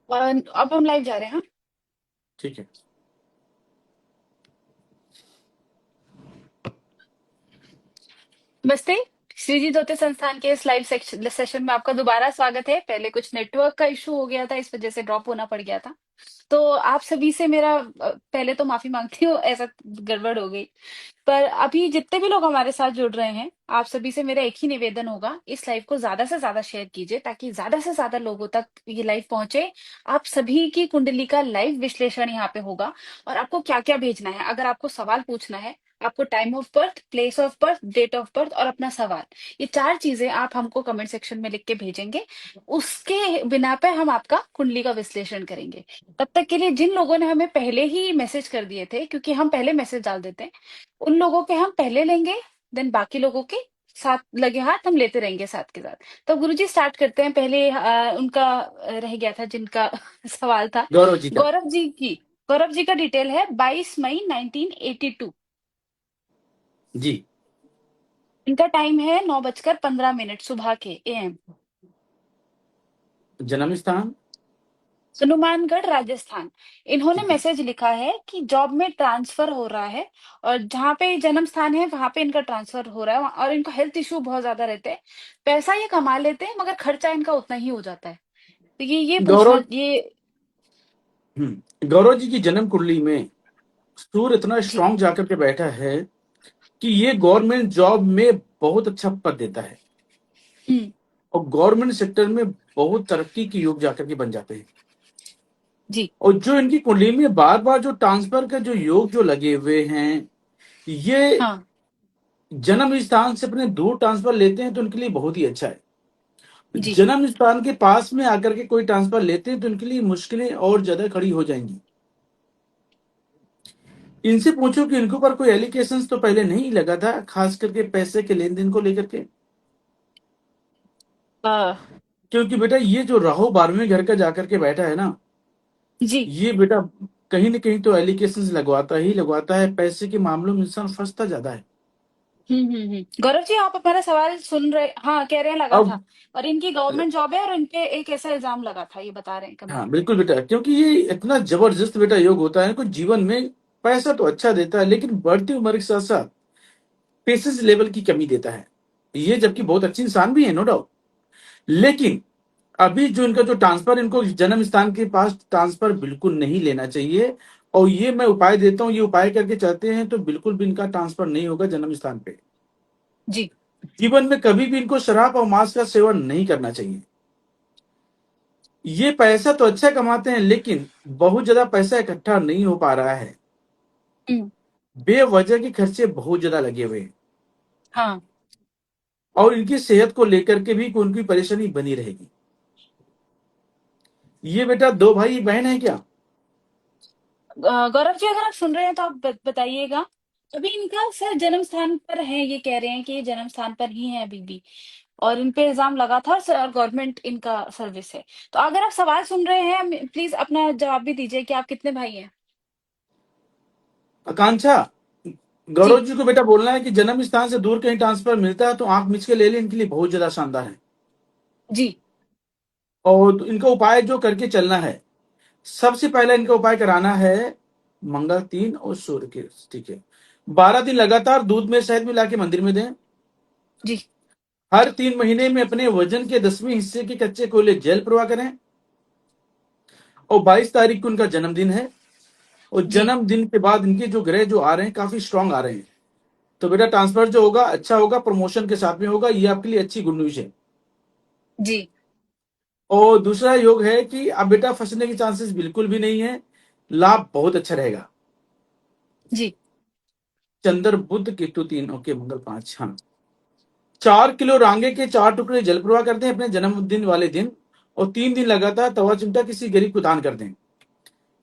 अब हम लाइव जा रहे हैं, हाँ? ठीक है। नमस्ते। श्रीजी धोते संस्थान के इस लाइव सेशन में आपका दोबारा स्वागत है। पहले कुछ नेटवर्क का इशू हो गया था, इस वजह से ड्रॉप होना पड़ गया था। तो आप सभी से मेरा पहले तो माफी मांगती हूँ, ऐसा गड़बड़ हो गई। पर अभी जितने भी लोग हमारे साथ जुड़ रहे हैं, आप सभी से मेरा एक ही निवेदन होगा, इस लाइव को ज्यादा से ज्यादा शेयर कीजिए ताकि ज्यादा से ज्यादा लोगों तक ये लाइव पहुंचे। आप सभी की कुंडली का लाइव विश्लेषण यहाँ पे होगा। और आपको क्या क्या भेजना है, अगर आपको सवाल पूछना है, आपको time of birth, place of birth, date of birth और अपना सवाल, ये चार चीजें आप हमको कमेंट सेक्शन में लिख के भेजेंगे। उसके बिना पे हम आपका कुंडली का विश्लेषण करेंगे। तब तक के लिए जिन लोगों ने हमें पहले ही मैसेज कर दिए थे, क्योंकि हम पहले मैसेज डाल देते हैं, उन लोगों के हम पहले लेंगे, देन बाकी लोगों के साथ लगे हाथ हम लेते रहेंगे साथ के साथ। तो गुरुजी स्टार्ट करते हैं। पहले उनका रह गया था जिनका सवाल था। गौरव जी का। गौरव जी की। गौरव जी का डिटेल है 22 मई 1982। जी। इनका टाइम है 9:15 सुबह के एएम। जन्म स्थान। हनुमानगढ़, राजस्थान। इन्होंने ठीक है। मैसेज लिखा है कि जॉब में ट्रांसफर हो रहा है, और जहाँ पे जन्म स्थान है वहां पे इनका ट्रांसफर हो रहा है, और इनको हेल्थ इश्यू बहुत ज्यादा रहते हैं। पैसा ये कमा लेते हैं मगर खर्चा इनका उतना ही हो जाता है। तो ये पूछना गौरव ये। गौरव जी की जन्म कुंडली में सूर्य इतना जी। स्ट्रांग जाकर के बैठा है कि ये गवर्नमेंट जॉब में बहुत अच्छा पद देता है हम्म। और गवर्नमेंट सेक्टर में बहुत तरक्की के योग जाकर के बन जाते हैं। जी। और जो इनकी कुंडली में बार बार जो ट्रांसफर का जो योग जो लगे हुए हैं, ये हाँ। जन्म स्थान से अपने दूर ट्रांसफर लेते हैं तो उनके लिए बहुत ही अच्छा है। जी। जन्म स्थान के पास में आकर के कोई ट्रांसफर लेते हैं तो उनके लिए मुश्किलें और ज्यादा खड़ी हो जाएंगी। इनसे पूछो कि इनके ऊपर कोई एलिगेशंस तो पहले नहीं लगा था, खास करके पैसे के लेन देन को लेकर के। आ, क्योंकि बेटा ये जो राहु 12वें घर का जाकर के बैठा है ना, जी। ये बेटा कहीं ना कहीं तो एलिगेशंस लगवाता ही लगवाता है। पैसे के मामलों में इंसान फंसता ज्यादा है। गौरव जी, आप हमारा सवाल सुन रहे? हाँ, कह रहे हैं लगा था। अब और इनकी गवर्नमेंट जॉब है, और इनपे एक ऐसा इल्जाम लगा था, ये बता रहे हैं हाँ कमेंट पे। बिल्कुल बेटा, क्योंकि ये इतना जबरदस्त बेटा योग होता है, कुछ जीवन में पैसा तो अच्छा देता है लेकिन बढ़ती उम्र के साथ साथ पेशेंस लेवल की कमी देता है। ये जबकि बहुत अच्छे इंसान भी है, नो डाउट। लेकिन अभी जो इनका जो ट्रांसफर, इनको जन्म स्थान के पास ट्रांसफर बिल्कुल नहीं लेना चाहिए। और ये मैं उपाय देता हूँ, ये उपाय करके चलते हैं तो बिल्कुल भी इनका ट्रांसफर नहीं होगा जन्म स्थान पे। जी। जीवन में कभी भी इनको शराब और मांस का सेवन नहीं करना चाहिए। ये पैसा तो अच्छा कमाते हैं लेकिन बहुत ज्यादा पैसा इकट्ठा नहीं हो पा रहा है। हम्म। बेवजह के खर्चे बहुत ज्यादा लगे हुए हैं। हाँ। और इनकी सेहत को लेकर के भी उनकी परेशानी बनी रहेगी। ये बेटा दो भाई बहन है क्या? गौरव जी, अगर आप सुन रहे हैं तो आप बताइएगा। अभी इनका सर जन्म स्थान पर है, ये कह रहे हैं कि ये जन्म स्थान पर ही है अभी भी। और इन पे इल्जाम लगा था, और गवर्नमेंट इनका सर्विस है। तो अगर आप सवाल सुन रहे हैं, प्लीज अपना जवाब भी दीजिए कि आप कितने भाई हैं। आकांक्षा, गौरव जी। जी को बेटा बोलना है कि जन्म स्थान से दूर कहीं ट्रांसफर मिलता है तो आंख मिच के ले ले, इनके लिए बहुत ज्यादा शानदार है। जी। और तो इनका उपाय जो करके चलना है, सबसे पहले इनका उपाय कराना है मंगल 3 और सूर्य के। ठीक है। 12 दिन लगातार दूध में शहद मिला के मंदिर में दें। जी। हर 3 महीने में अपने वजन के 10वें हिस्से के कच्चे कोयले जल प्रवाह करें। और 22 तारीख को उनका जन्मदिन है। और जी। जन्मदिन के बाद इनके जो ग्रह जो आ रहे हैं काफी स्ट्रांग आ रहे हैं। तो बेटा ट्रांसफर जो होगा अच्छा होगा, प्रमोशन के साथ में होगा, ये आपके लिए अच्छी गुड न्यूज है। जी। और दूसरा योग है कि अब बेटा फंसने के चांसेस बिल्कुल भी नहीं है। लाभ बहुत अच्छा रहेगा। जी। चंद्र बुध केतु 3, ओके, मंगल 5, हाँ। 4 किलो रांगे के 4 टुकड़े जल प्रवाह कर दें अपने जन्मदिन वाले दिन। और 3 दिन लगातार तवा चिमटा किसी गरीब को दान कर दें।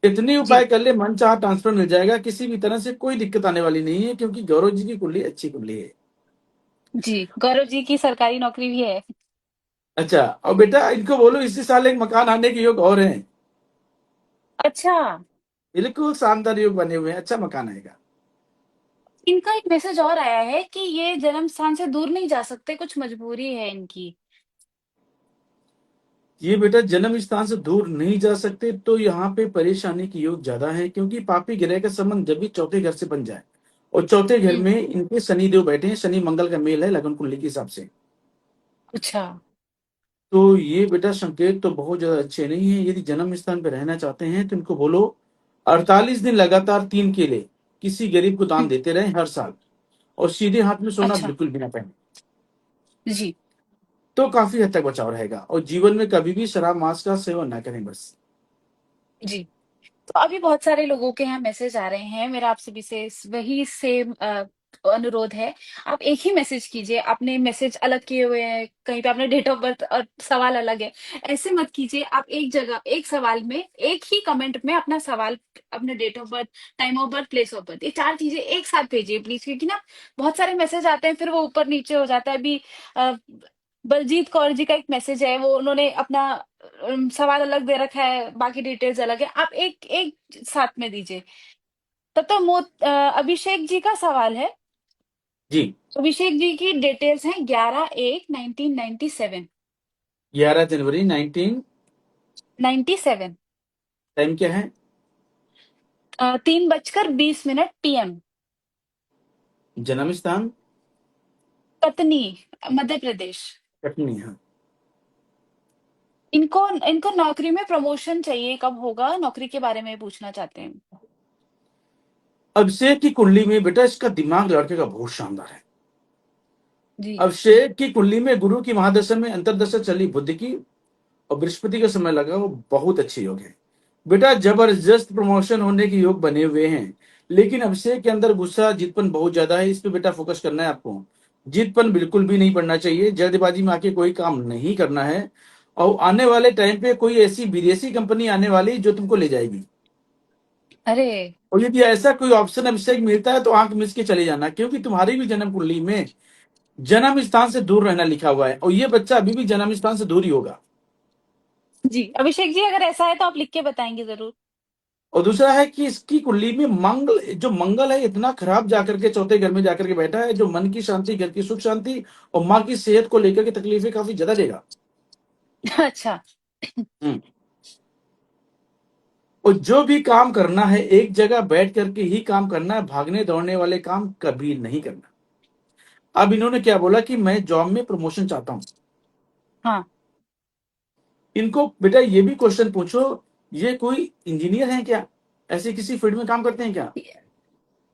इतने जी। उपाय कर ले, मन चाह ट्रांसफर मिल जाएगा। किसी भी तरह से कोई दिक्कत आने वाली नहीं है क्योंकि गौरव जी की कुंडली अच्छी कुंडली है। जी। गौरव जी की सरकारी नौकरी भी है। अच्छा, और बेटा इनको बोलो इसी साल एक मकान आने के योग और हैं। अच्छा। बिल्कुल शानदार योग बने हुए हैं, अच्छा मकान आएगा। इनका एक मैसेज और आया है कि ये जन्म स्थान से दूर नहीं जा सकते, कुछ मजबूरी है इनकी। ये बेटा जन्म स्थान से दूर नहीं जा सकते, तो यहाँ पे परेशानी की योग ज्यादा है, क्योंकि पापी ग्रह का संबंध जब भी चौथे घर से बन जाए, और चौथे घर हम्म। में इनके शनि देव बैठे हैं, शनि मंगल का मेल है लगन कुंडली के हिसाब से, अच्छा। तो ये बेटा संकेत तो बहुत ज्यादा अच्छे नहीं है। यदि जन्म स्थान पे रहना चाहते हैं तो इनको बोलो 48 दिन लगातार 3 केले किसी गरीब को दान हम्म। देते रहे हर साल, और सीधे हाथ में सोना अच्छा। बिल्कुल भी ना पहने, जी। तो काफी हद तक बचाव रहेगा। और जीवन में कभी भी शराब मांस का सेवन ना करें बस। जी। तो अभी बहुत सारे लोगों के यहाँ मैसेज आ रहे हैं, मेरा आपसे विशेष वही सेम अनुरोध है। आप एक ही मैसेज कीजिए, आपने मैसेज अलग किए हुए हैं, कहीं पे आपने डेट ऑफ बर्थ और सवाल अलग है। ऐसे मत कीजिए, आप एक जगह एक सवाल में एक ही कमेंट में अपना सवाल, अपने date of birth, time of birth, place of birth, ये 4 चीजें एक साथ भेजिए प्लीज, क्योंकि ना बहुत सारे मैसेज आते हैं फिर वो ऊपर नीचे हो जाता है। अभी अ, बलजीत कौर जी का एक मैसेज है, वो उन्होंने अपना सवाल अलग दे रखा है, बाकी डिटेल्स अलग है, आप एक एक साथ में दीजिए। तब तो अभिषेक जी का सवाल है। जी। अभिषेक जी की डिटेल्स हैं 11/1/1997। 11 जनवरी 19, 97। टाइम क्या है? 3:20 PM। जन्म स्थान? कतनी, मध्य प्रदेश। कटनी, हाँ। इनको इनको नौकरी में प्रमोशन चाहिए, कब होगा, नौकरी के बारे में पूछना चाहते हैं। अभिषेक की कुंडली में बेटा इसका दिमाग लड़के का बहुत शानदार है। जी। अभिषेक की कुंडली में गुरु की महादशा में अंतरदशा चली बुद्ध की, और बृहस्पति का समय लगा, वो बहुत अच्छे योग है। बेटा जबरदस्त प्रमोशन होने के योग बने हुए हैं, लेकिन अभिषेक के अंदर गुस्सा जिदपन बहुत ज्यादा है, इस पे बेटा फोकस करना है आपको। जिदपन बिल्कुल भी नहीं पड़ना चाहिए, जल्दबाजी में आके कोई काम नहीं करना है। और आने वाले टाइम पे कोई ऐसी विदेशी कंपनी आने वाली जो तुमको ले जाएगी, अरे। और यदि ऐसा कोई ऑप्शन अभिषेक मिलता है तो आंख मिस के चले जाना, क्योंकि तुम्हारी भी जन्म कुंडली में जन्म स्थान से दूर रहना लिखा हुआ है, और ये बच्चा अभी भी जन्म स्थान से दूर ही होगा। जी अभिषेक जी, अगर ऐसा है तो आप लिख के बताएंगे जरूर। और दूसरा है कि इसकी कुंडली में मंगल, जो मंगल है इतना खराब जाकर के चौथे घर में जाकर के बैठा है, जो मन की शांति, घर की सुख शांति और माँ की सेहत को लेकर के तकलीफें काफी ज्यादा देगा। अच्छा। हम्म। और जो भी काम करना है एक जगह बैठ करके ही काम करना है, भागने दौड़ने वाले काम कभी नहीं करना। अब इन्होंने क्या बोला कि मैं जॉब में प्रमोशन चाहता हूं, हाँ। इनको बेटा ये भी क्वेश्चन पूछो, ये कोई इंजीनियर है क्या, ऐसे किसी फील्ड में काम करते हैं क्या?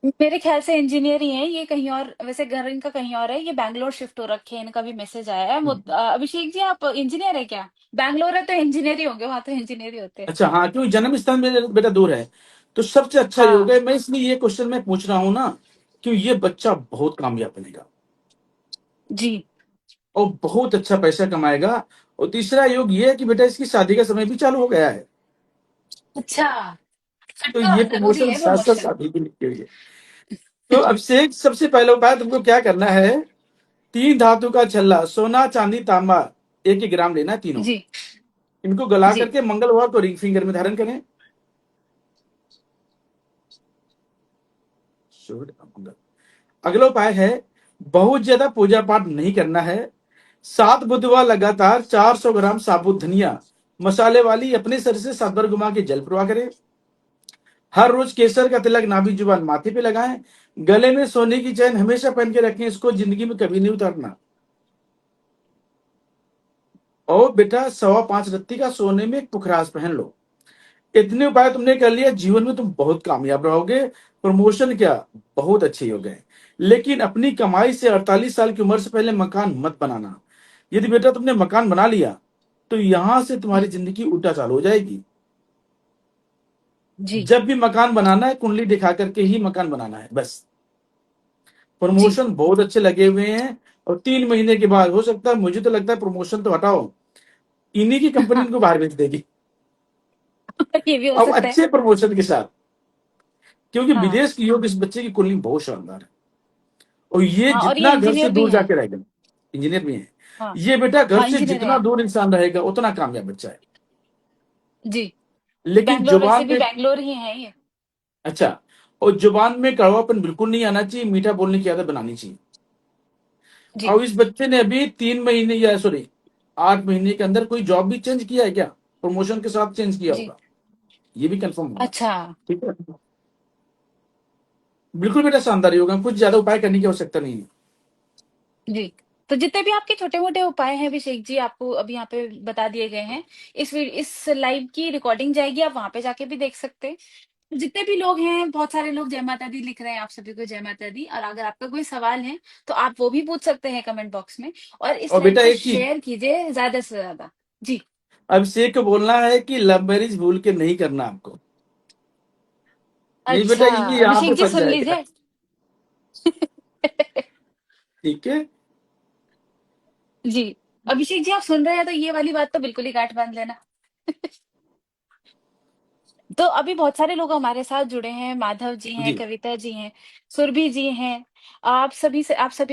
मेरे ख्याल से इंजीनियर ही है ये, कहीं और, वैसे घर इनका कहीं और है, ये बैंगलोर शिफ्ट हो रखे हैं, इनका भी मैसेज आया है। अभिषेक जी, आप इंजीनियर है क्या? बैंगलोर है तो इंजीनियर ही होंगे, वहां तो इंजीनियर ही होते हैं। अच्छा, हाँ, क्योंकि जन्म स्थान में बेटा दूर है, तो सबसे अच्छा योग हाँ। है। मैं इसलिए ये क्वेश्चन मैं पूछ रहा हूं ना, कि ये बच्चा बहुत कामयाब बनेगा जी। और बहुत अच्छा पैसा कमाएगा। और तीसरा योग ये है कि बेटा इसकी शादी का समय भी चालू हो गया है, अच्छा, फिर तो तो ये जरूरी प्रमोशन है साथ साथ प्रमोशन। शादी भी निकली हुई है। तो अभिषेक, सबसे पहला उपाय तुमको क्या करना है, 3 धातु का छल्ला, सोना चांदी तांबा 1-1 ग्राम लेना है, तीनों जी। इनको गला जी। करके मंगलवार को रिंग फिंगर में धारण करें। शुभ मंगल। अगला उपाय है, बहुत ज्यादा पूजा पाठ नहीं करना है। 7 बुधवार लगातार 400 ग्राम साबुत धनिया मसाले वाली अपने सर से 7 बार घुमा के जल प्रवाह करें। हर रोज केसर का तिलक नाभि जुबान माथे पे लगाएं। गले में सोने की चैन हमेशा पहन के रखें, इसको जिंदगी में कभी नहीं उतारना। और बेटा 5.25 रत्ती का सोने में एक पुखराज पहन लो। इतने उपाय तुमने कर लिया, जीवन में तुम बहुत कामयाब रहोगे। प्रमोशन क्या, बहुत अच्छे हो गए। लेकिन अपनी कमाई से 48 साल की उम्र से पहले मकान मत बनाना। यदि बेटा तुमने मकान बना लिया तो यहां से तुम्हारी जिंदगी उल्टा चालू हो जाएगी। जी। जब भी मकान बनाना है कुंडली दिखा करके ही मकान बनाना है बस। जी। प्रमोशन बहुत अच्छे लगे हुए हैं, और 3 महीने के बाद हो सकता है, मुझे तो लगता है प्रमोशन तो हटाओ, इन्हीं की कंपनी हाँ। इनको बाहर भेज देगी, ये भी हो अब सकता है। अच्छे प्रमोशन के साथ। क्योंकि हाँ। विदेश की योग इस बच्चे की कुंडली बहुत शानदार है, और ये हाँ, और ये जितना घर से इंजीनियर भी दूर हैं। जाके रहेगा, इंजीनियर भी है, हाँ। ये बेटा घर हाँ, से इंजीनियर जितना है। दूर इंसान रहेगा उतना कामयाब बच्चा है। जी। लेकिन बैंगलोर, वैसे जुबान भी में, बैंगलोर ही है ये। अच्छा, और जुबान में कड़वापन बिल्कुल नहीं आना चाहिए, मीठा बोलने की आदत बनानी चाहिए। जी। और इस बच्चे ने अभी 3 महीने, या सॉरी, 8 महीने के अंदर कोई जॉब भी चेंज किया है क्या? प्रमोशन के साथ चेंज किया जी। होगा, ये भी कंफर्म होगा। अच्छा। ठीक है, बिल्कुल बेटा शानदार होगा, कुछ ज्यादा उपाय करने की आवश्यकता नहीं है। जी। तो जितने भी आपके छोटे-मोटे उपाय हैं अभिषेक जी, आपको अभी यहाँ पे बता दिए गए हैं। इस लाइव की रिकॉर्डिंग जाएगी, आप वहाँ पे जाके भी देख सकते हैं। जितने भी लोग हैं, बहुत सारे लोग जय माता दी लिख रहे हैं, आप सभी को जय माता दी। और अगर आपका कोई सवाल है, तो आप वो भी पूछ सकते हैं कमेंट बॉक्स में। और इस और लाइव बेटा को एक चीज, शेयर कीजिए ज़्यादा से ज़्यादा। जी। अभिषेक को बोलना है कि लव मैरिज भूल के नहीं करना आपको, नहीं बेटा अच्छा, ये यहाँ पे अभिषेक जी फंस सुन जाएगा। लीजिए। ठीक है। जी। अभिषेक जी आप सुन रहे हैं तो ये वाली बात तो बिल्कुल ही गांठ बाँध लेना। तो अभी बहुत सारे लोग हमारे साथ जुड़े हैं, माधव जी हैं, जी कविता जी हैं, सुरभि जी हैं। आप सभी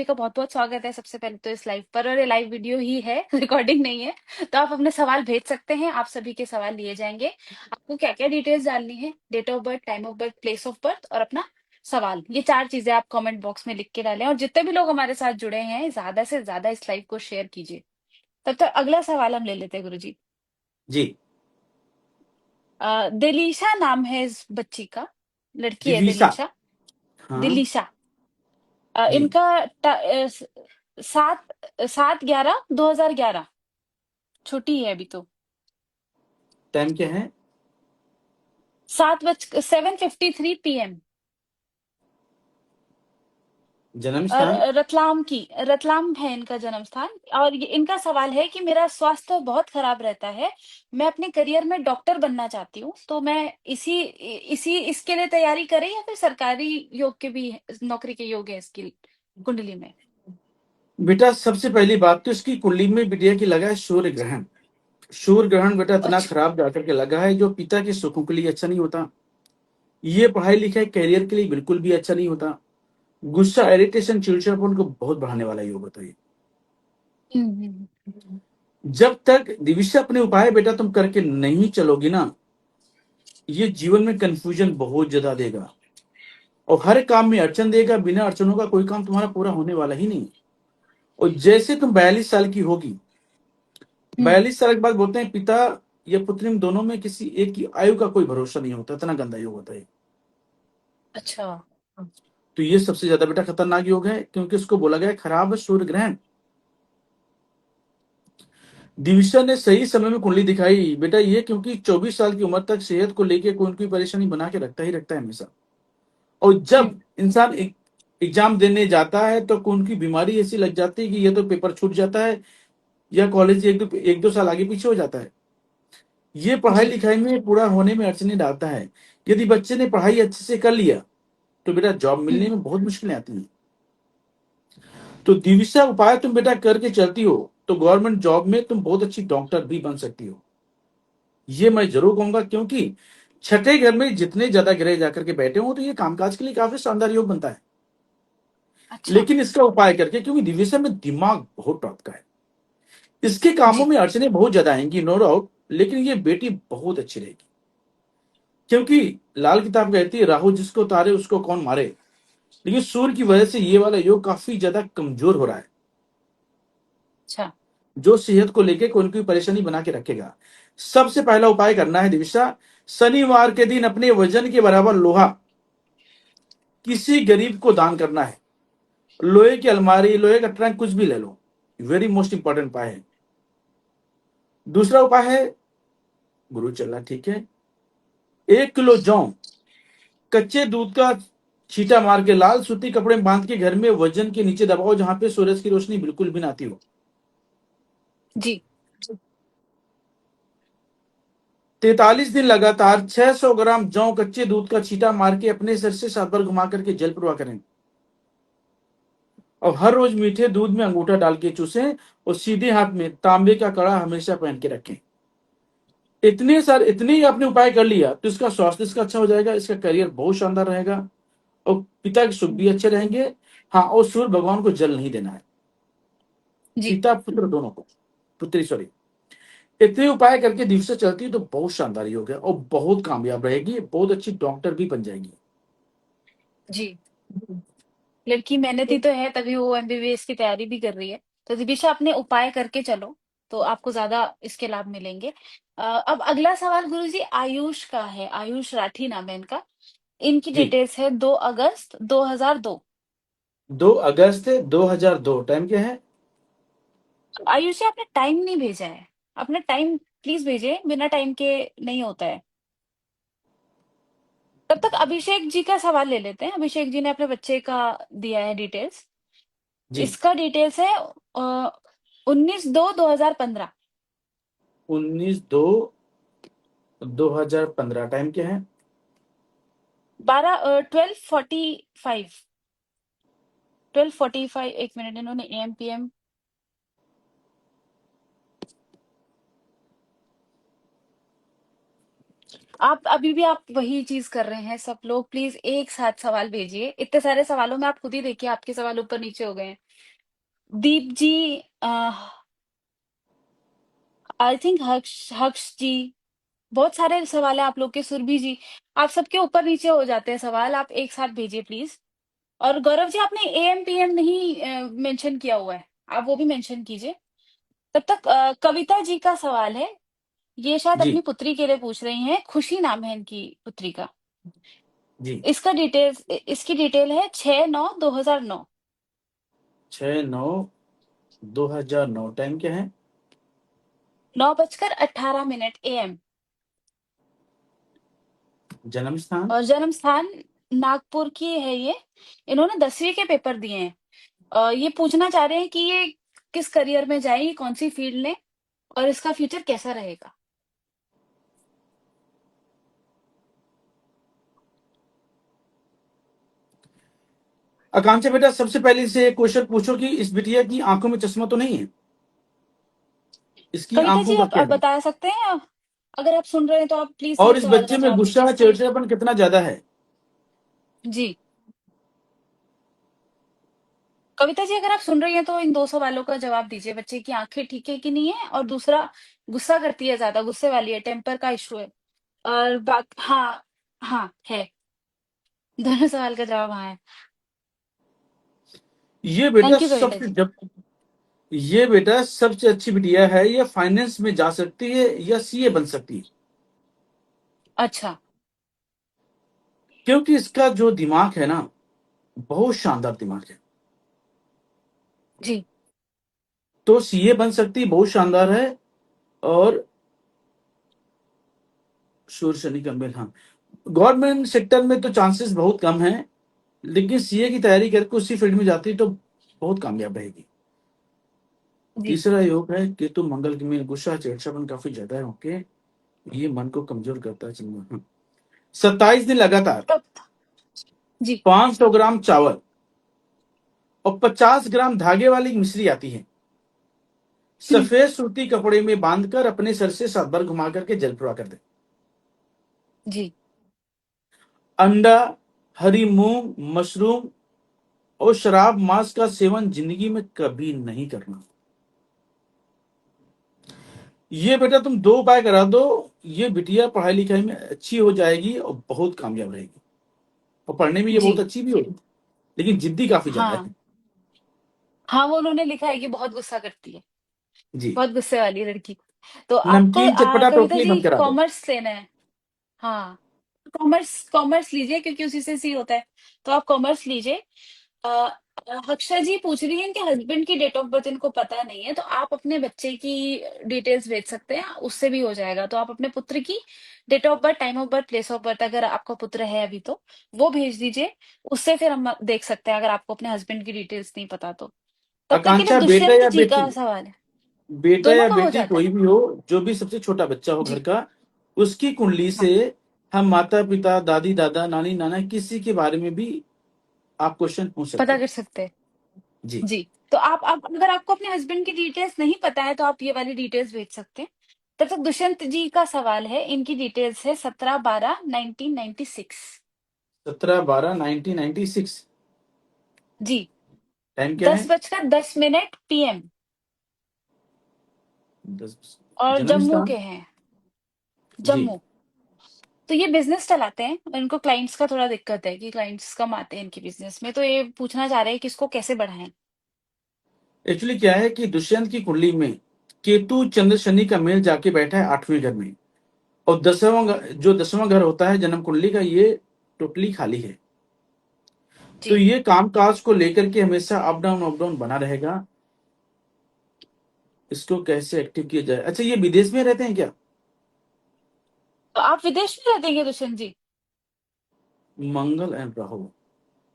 का बहुत-बहुत स्वागत है सबसे पहले तो इस लाइव पर। और ये लाइव वीडियो ही है, रिकॉर्डिंग नहीं है। तो आप अपने सवाल भेज सकते हैं, आप सभी के सवाल लिए जाएँगे। आपको क्या-क्या डिटेल्स डालनी है, date of birth, time of birth, place of birth और अपना सवाल। ये 4 चीज़ें आप कमेंट बॉक्स में लिख के डालें। और जितने भी लोग हमारे साथ जुड़े हैं, ज़्यादा से ज़्यादा इस लाइव को शेयर कीजिए। तब तक अगला सवाल हम ले लेते हैं गुरुजी। जी। दिलीशा नाम है इस बच्ची का, लड़की है दिविशा। दिलीशा। हाँ। दिलीशा। जी। इनका 7/11/2011, छोटी है अभी तो। टाइम क्या है? 7:53 PM। जन्म और स्थान? रतलाम है इनका जन्म स्थान। और ये इनका सवाल है कि मेरा स्वास्थ्य बहुत खराब रहता है, मैं अपने करियर में डॉक्टर बनना चाहती हूँ, तो मैं इसी इसके लिए तैयारी करें या फिर सरकारी योग के भी नौकरी के योग है इसकी कुंडली में। बेटा सबसे पहली बात तो इसकी कुंडली में बिटिया की लगा है सूर्य ग्रहण। सूर्य ग्रहण बेटा इतना अच्छा। खराब जाकर के लगा है जो पिता के सुखों के लिए अच्छा नहीं होता। ये पढ़ाई लिखाई कैरियर के लिए बिल्कुल भी अच्छा नहीं होता। गुस्सा, इरिटेशन, चिड़चिड़ापन को बहुत बढ़ाने वाला योग होता है। हम्म। जब तक दिविशा अपने उपाय बेटा तुम करके नहीं चलोगी ना, ये जीवन में कंफ्यूजन बहुत ज्यादा देगा और हर काम में अड़चन देगा। बिना अड़चनों का कोई काम तुम्हारा पूरा होने वाला ही नहीं। और जैसे तुम 42 साल की होगी, हम्म। 42 साल के बाद बोलते हैं पिता या पुत्री में दोनों में किसी एक की आयु का कोई भरोसा नहीं होता, इतना गंदा योग होता है। अच्छा। तो ये सबसे ज्यादा बेटा खतरनाक योग है क्योंकि उसको बोला गया है खराब सूर्य ग्रहण। दिविशा ने सही समय में कुंडली दिखाई बेटा, ये क्योंकि 24 साल की उम्र तक सेहत को लेके कोई ना कोई परेशानी बना के रखता ही रखता है हमेशा। और हम्म। जब इंसान एग्जाम देने जाता है तो उनकी बीमारी ऐसी लग जाती है कि ये तो पेपर छूट जाता है या कॉलेज एक दो साल आगे पीछे हो जाता है। ये पढ़ाई जी। लिखाई में पूरा होने में अड़चने डालता है। यदि बच्चे ने पढ़ाई अच्छे से कर लिया तो बेटा जॉब मिलने हम्म। में बहुत मुश्किलें आती हैं। तो दिविशा उपाय तुम बेटा करके चलती हो तो गवर्नमेंट जॉब में तुम बहुत अच्छी डॉक्टर भी बन सकती हो। ये मैं जरूर कहूंगा क्योंकि छठे घर में जितने ज्यादा ग्रह जाकर के बैठे हो तो ये कामकाज के लिए काफी शानदार योग बनता है। अच्छा। लेकिन इसका उपाय करके, क्योंकि दिविशा में दिमाग बहुत टॉप का है, इसके कामों जी। में अड़चने बहुत ज्यादा आएंगी नो डाउट, लेकिन ये बेटी बहुत अच्छी रहेगी। क्योंकि लाल किताब कहती है राहु जिसको तारे उसको कौन मारे। लेकिन सूर्य की वजह से ये वाला योग काफी ज्यादा कमजोर हो रहा है, अच्छा। जो सेहत को लेके कोई ना कोई परेशानी बना के रखेगा। सबसे पहला उपाय करना है दिविशा, शनिवार के दिन अपने वजन के बराबर लोहा किसी गरीब को दान करना है। लोहे की अलमारी, लोहे का ट्रंक, कुछ भी ले लो। वेरी मोस्ट इंपॉर्टेंट उपाय है। दूसरा उपाय है, गुरु चल रहा ठीक है, 1 किलो जौ कच्चे दूध का छींटा मार के लाल सूती कपड़े में बांध के घर में वजन के नीचे दबाओ जहां पे सूरज की रोशनी बिल्कुल भी ना आती हो। जी। 43 दिन लगातार 600 ग्राम जौ कच्चे दूध का छींटा मार के अपने सिर से 7 बार घुमा करके जल प्रवाह करें। और हर रोज मीठे दूध में अंगूठा डाल के चूसें और सीधे हाथ में तांबे का कड़ा हमेशा पहन के रखें। इतने ही आपने उपाय कर लिया तो इसका स्वास्थ्य इसका अच्छा हो जाएगा, इसका करियर बहुत शानदार रहेगा और पिता के सुख भी अच्छे रहेंगे। हाँ, और सूर्य भगवान को जल नहीं देना है, जी। पिता पुत्र दोनों को, पुत्री सॉरी। इतने उपाय करके दिवसा चलती है तो बहुत शानदार योग है और बहुत कामयाब रहेगी, बहुत अच्छी डॉक्टर भी बन जाएगी। जी। लड़की मेहनती तो है, तभी वो एमबीबीएस की तैयारी भी कर रही है। तो दिविशा अपने उपाय करके चलो। तो आपको ज़्यादा इसके लाभ मिलेंगे। अब अगला सवाल गुरुजी आयुष का है, आयुष राठी नाम है इनका। इनकी जी। डेटेल्स है 2 अगस्त 2002। 2 अगस्त 2002, टाइम क्या है? आयुष जी आपने टाइम नहीं भेजा है, अपना टाइम प्लीज़ भेजिए, बिना टाइम के नहीं होता है। तब तक अभिषेक जी का सवाल ले लेते हैं, अभिषेक जी ने अपने बच्चे का दिया है डिटेल्स। जी। इसका डिटेल्स है 19/2/2015। 19/2/2015, टाइम क्या है? 12:45। 12:45, एक मिनट, इन्होंने एम पी एम। आप अभी भी आप वही चीज कर रहे हैं, सब लोग प्लीज एक साथ सवाल भेजिए, इतने सारे सवालों में आप खुद ही देखिए आपके सवाल ऊपर नीचे हो गए हैं। दीप जी, आई थिंक हर्ष हर्ष जी, बहुत सारे सवाल है आप लोग के, सुरभि जी, आप सबके ऊपर नीचे हो जाते हैं सवाल, आप एक साथ भेजिए प्लीज। और गौरव जी आपने एएम पीएम नहीं मेंशन किया हुआ है, आप वो भी मेंशन कीजिए। तब तक कविता जी का सवाल है, ये शायद जी। अपनी पुत्री के लिए पूछ रही हैं, खुशी नाम है इनकी पुत्री का। जी। इसकी डिटेल है 6/9/2009। 6/9/2009, टाइम क्या है? 9:18 AM। जन्म स्थान? और जन्म स्थान नागपुर की है ये। इन्होंने 10वीं के पेपर दिए हैं। ये पूछना चाह रहे हैं कि ये किस करियर में जाएगी, कौन सी फील्ड लें, और इसका फ्यूचर कैसा रहेगा। आकांक्षा बेटा, सबसे पहले से क्वेश्चन पूछो कि इस बिटिया की आंखों में चश्मा तो नहीं है? इसकी कविता आंखों जी का आप क्या है? बता सकते हैं, अगर आप सुन रहे हैं तो आप प्लीज और मेरे इस सवाल बच्चे का में जवाब दीजिए गुस्सा इसकी। चिड़चिड़ापन कितना ज्यादा है? जी कविता जी, अगर आप सुन रही हैं तो इन दो सवालों का जवाब दीजिए, बच्चे की आंखें ठीक है कि नहीं है, और दूसरा, गुस्सा करती है, ज्यादा गुस्से वाली है, टेम्पर का इशू है। और हाँ, हाँ है, दोनों सवाल का जवाब हाँ है। ये बेटा थैंक यू कविता सबसे जी। जब ये बेटा सबसे अच्छी बिटिया है, ये फाइनेंस में जा सकती है या सीए बन सकती है, अच्छा। क्योंकि इसका जो दिमाग है ना, बहुत शानदार दिमाग है। जी। तो सीए बन सकती है, बहुत शानदार है। और सूर्य शनि का मेल, हाँ। गवर्नमेंट सेक्टर में तो चांसेस बहुत कम है, लेकिन सीए की तैयारी करके उसी फील्ड में जाती है तो बहुत कामयाब रहेगी। जी। तीसरा योग है केतु मंगल के में, गुस्सा चिड़चिड़ापन काफी ज्यादा है, ओके। ये मन को कमजोर करता है, चंद्रमा। 27 दिन लगातार कब? जी। 500 ग्राम चावल और 50 ग्राम धागे वाली मिश्री आती है, हम्म। सफेद सूती कपड़े में बांधकर अपने सर से 7 बार घुमा करके जल प्रवाह कर दे। जी। अंडा, हरी मूंग, मशरूम और शराब मांस का सेवन जिंदगी में कभी नहीं करना। ये बेटा तुम दो उपाय करा दो, ये बिटिया पढ़ाई लिखाई में अच्छी हो जाएगी और बहुत कामयाब रहेगी। और पढ़ने में ये बहुत जी। अच्छी भी होगी, लेकिन जिद्दी काफी ज्यादा है। हाँ, हाँ वो उन्होंने लिखा है कि बहुत गुस्सा करती है, जी। बहुत गुस्से वाली लड़की। तो आपको नमकीन चटपटा कविता टोटली जी बंद करा दो। कॉमर्स लेना है। हाँ, कॉमर्स कॉमर्स लीजिए क्योंकि उसी से सी होता है, तो आप कॉमर्स लीजिए। अ, हक्षा जी पूछ रही हैं कि हस्बैंड की डेट ऑफ बर्थ इनको पता नहीं है, तो आप अपने बच्चे की डिटेल्स भेज सकते हैं, उससे भी हो जाएगा। तो आप अपने पुत्र की date of birth, time of birth, place of birth, अगर आपका पुत्र है अभी तो वो भेज दीजिए, उससे फिर हम देख सकते हैं अगर आपको अपने हस्बैंड की डिटेल्स नहीं पता तो। तब तक के लिए आकांक्षा बेटा दुष्यंत या जी बेटी? का सवाल है। बेटा दोनों या का हो बेटी जाता कोई है। भी हो, जो भी सबसे छोटा बच्चा हो घर जी। का, उसकी कुंडली हाँ, से हम माता पिता, दादी दादा, नानी नाना, किसी के बारे में भी आप क्वेश्चन पूछ सकते पता हैं। कर सकते हैं। जी। जी। तो आप अगर आपको अपने हस्बैंड की डिटेल्स नहीं पता है तो आप ये वाली डिटेल्स भेज सकते हैं। तब तक दुष्यंत जी का सवाल है, इनकी डिटेल्स है 17/12/1996। 17/12/1996, जी। टाइम क्या दस है? बजकर 10 मिनट PM। 10। और जन्म जम्मू स्थान? के हैं, जी। जम्मू। तो ये बिजनेस चलाते हैं, इनको क्लाइंट्स का थोड़ा दिक्कत है कि क्लाइंट्स कम आते हैं इनके बिजनेस में, तो ये पूछना चाह रहे हैं कि इसको कैसे बढ़ाएं। एक्चुअली क्या है कि दुष्यंत की कुंडली में केतु चंद्र शनि का मेल जाके बैठा है 8वें घर में, और 10वां घर होता है जन्म कुंडली का, ये टोटली खाली है। तो जी। ये कामकाज को लेकर के हमेशा अप डाउन बना रहेगा। इसको कैसे एक्टिव किया जाए? अच्छा, ये विदेश में रहते हैं क्या? तो आप विदेश में रहते हैं दुष्यंत जी? मंगल एंड राहु,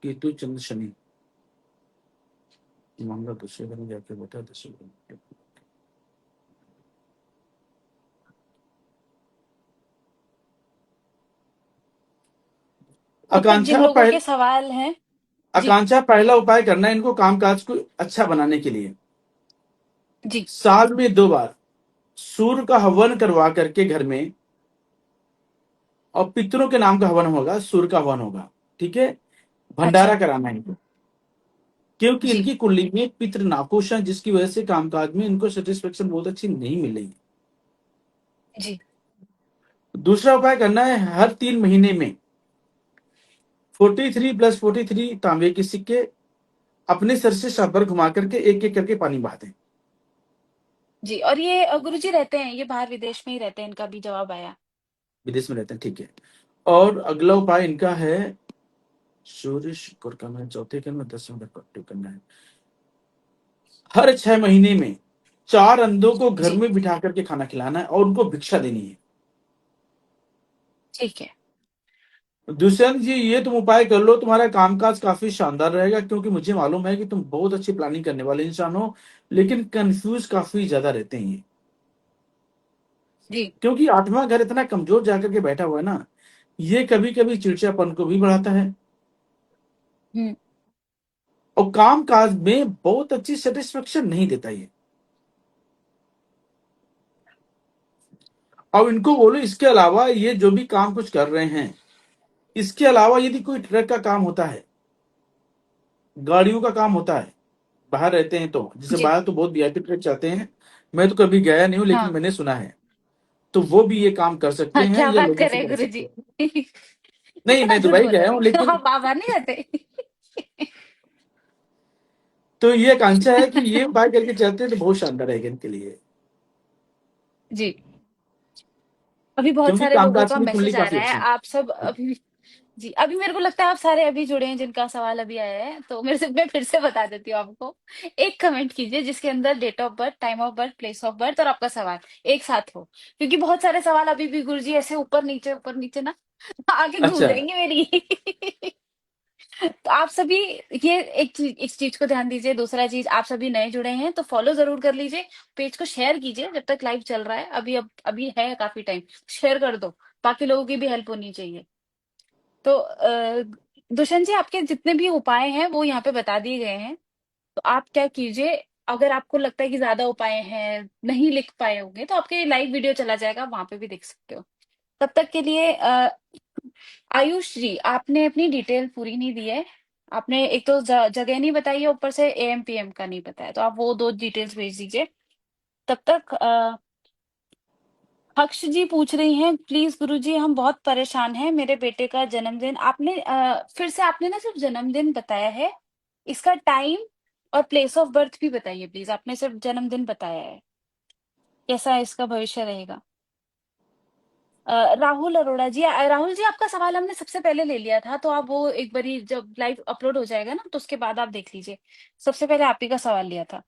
केतु चंद्र शनि, मंगल दूसरे घर में जाके बैठा है 10वें घर में। अब तक जिन आकांक्षा लोगों पहल के सवाल हैं। जी। आकांक्षा पहला उपाय करना है इनको कामकाज को अच्छा बनाने के लिए। जी। साल में 2 बार सूर्य का हवन करवा करके घर में, और पितरों के नाम का हवन होगा, सूर्य का हवन होगा, ठीक है? अच्छा। भंडारा कराना है इनको, क्योंकि जी। इनकी कुंडली में पितृ नाखुश है, जिसकी वजह से कामकाज में इनको सेटिस्फेक्शन बहुत अच्छी नहीं मिलेगी। जी। दूसरा उपाय करना है, हर 3 महीने में 43 + 43 तांबे के सिक्के अपने सर से सर पर घुमा करके एक एक करके पानी बहा दें। जी। और ये गुरु जी रहते हैं, ये बाहर विदेश में ही रहते हैं, इनका भी जवाब आया। विदेश में रहते हैं, ठीक है। और अगला उपाय इनका है, सूर्य शुक्र का मैं चौथे घर में 10वें घर को एक्टिव करना है। हर 6 महीने में 4 अंधों को घर जी। में बिठा करके खाना खिलाना है और उनको भिक्षा देनी है। ठीक है। दुष्यंत जी, ये तुम उपाय कर लो, तुम्हारा कामकाज काफी शानदार रहेगा, क्योंकि मुझे मालूम है कि तुम बहुत अच्छी प्लानिंग करने वाले इंसान हो, लेकिन कंफ्यूज काफी ज्यादा रहते हैं ये। जी। क्योंकि 8वां घर इतना कमजोर जाकर के बैठा हुआ है ना, ये कभी कभी चिड़चिड़ापन को भी बढ़ाता है, हुँ। और काम काज में बहुत अच्छी सेटिस्फेक्शन नहीं देता ये। अब इनको बोलो, इसके अलावा ये जो भी काम कुछ कर रहे हैं, इसके अलावा यदि कोई ट्रक का काम होता है, गाड़ियों का काम होता है, बाहर रहते हैं तो, जैसे जी। बाहर तो बहुत वीआईपी ट्रक चलते हैं, मैं तो कभी गया नहीं हूं लेकिन हाँ। मैंने सुना है, तो वो भी ये काम कर सकते हाँ, हैं क्या या बात लोगों कर से रहे हैं करा गुरु सकते जी? हैं। नहीं, कितना मैं झूठ दुबई बोल गया रहे हूं हैं। लेकिन, आप बाहर नहीं जाते? तो ये आकांक्षा है कि ये उपाय करके चलते हैं तो बहुत शानदार रहेगा इनके लिए, जी। अभी बहुत क्योंकि सारे लोगों कामकाज का में कुंडली मैसेज आ काफी रहा है, अच्छी आप सब है। अभी। जी, अभी मेरे को लगता है आप सारे अभी जुड़े हैं जिनका सवाल अभी आया है, तो मैं फिर से बता देती हूँ आपको। एक कमेंट कीजिए जिसके अंदर date of birth, time of birth, place of birth और आपका सवाल एक साथ हो, क्योंकि बहुत सारे सवाल अभी भी गुरुजी ऐसे ऊपर नीचे ना आगे घूम अच्छा। जाएंगे मेरी। तो आप सभी, ये एक चीज, इस चीज को ध्यान दीजिए। दूसरा चीज, आप सभी नए जुड़े हैं तो फॉलो जरूर कर लीजिए, पेज को शेयर कीजिए जब तक लाइव चल रहा है, अभी है काफी टाइम, शेयर कर दो, बाकी लोगों की भी हेल्प होनी चाहिए। तो दुष्यंत जी, आपके जितने भी उपाय हैं वो यहाँ पे बता दिए गए हैं। तो आप क्या कीजिए, अगर आपको लगता है कि ज्यादा उपाय हैं, नहीं लिख पाए होंगे, तो आपके लाइव वीडियो चला जाएगा, वहां पे भी देख सकते हो। तब तक के लिए आयुष जी, आपने अपनी डिटेल पूरी नहीं दी है। आपने एक तो जगह नहीं बताई है, ऊपर से एएम पीएम का नहीं बताया, तो आप वो दो डिटेल्स भेज दीजिए। तब तक हक्ष जी पूछ रही हैं, प्लीज गुरुजी हम बहुत परेशान हैं, मेरे बेटे का जन्मदिन आपने फिर से आपने ना सिर्फ जन्मदिन बताया है, इसका टाइम और प्लेस ऑफ बर्थ भी बताइए प्लीज। आपने सिर्फ जन्मदिन बताया है, कैसा इसका भविष्य रहेगा? राहुल अरोड़ा जी, राहुल जी आपका सवाल हमने सबसे पहले ले लिया था, तो आप वो एक बारी जब लाइव अपलोड हो जाएगा ना, तो उसके बाद आप देख लीजिए। सबसे पहले आप ही का सवाल लिया था।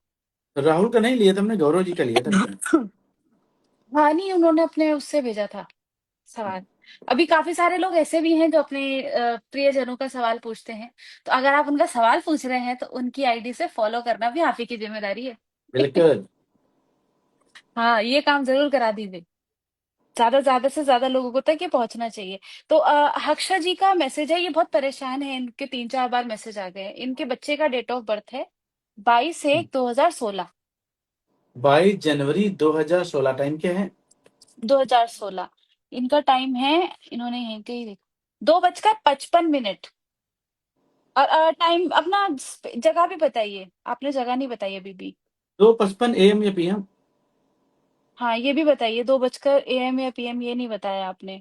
राहुल का नहीं लिया था हमने, गौरव जी का लिया था बेटा। हाँ, नहीं, उन्होंने अपने उससे भेजा था सवाल। अभी काफी सारे लोग ऐसे भी हैं जो अपने प्रियजनों का सवाल पूछते हैं, तो अगर आप उनका सवाल पूछ रहे हैं तो उनकी आईडी से फॉलो करना भी आप ही की जिम्मेदारी है। बिल्कुल। हाँ, ये काम जरूर करा दीजिए, ज्यादा से ज्यादा लोगों तक ये पहुंचना चाहिए। तो हक्षा जी का मैसेज है, ये बहुत परेशान है, इनके 3-4 बार मैसेज आ गए हैं। इनके बच्चे का डेट ऑफ बर्थ है 22/1/2016। 22 जनवरी 2016, टाइम क्या है? 2016। इनका टाइम है, इन्होंने यहीं के ही देखा, 2:55। और टाइम अपना जगह भी बताइए, आपने जगह नहीं बताई अभी भी। 2:55 AM या PM? हाँ, ये भी बताइए, 2 बजकर एएम या पीएम, ये नहीं बताया आपने।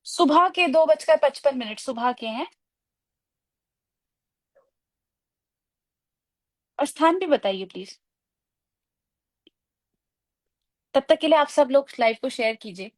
सुबह के 2:55 सुबह के हैं। और स्थान भी बताइए प्लीज। तब तक के लिए आप सब लोग लाइव को शेयर कीजिए।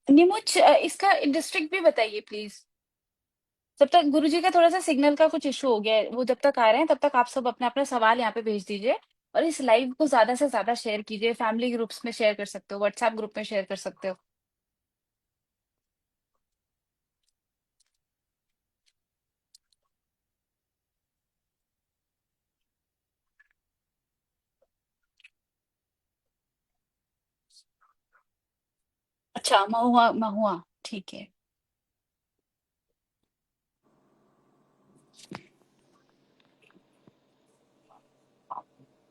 नीमुच, इसका डिस्ट्रिक्ट भी बताइए प्लीज। जब तक गुरुजी का थोड़ा सा सिग्नल का कुछ इशू हो गया है, वो जब तक आ रहे हैं तब तक आप सब अपना अपना सवाल यहाँ पे भेज दीजिए। और इस लाइव को ज्यादा से ज्यादा शेयर कीजिए, फैमिली ग्रुप्स में शेयर कर सकते हो, व्हाट्सएप ग्रुप में शेयर कर सकते हो। अच्छा, महुआ महुआ, ठीक है।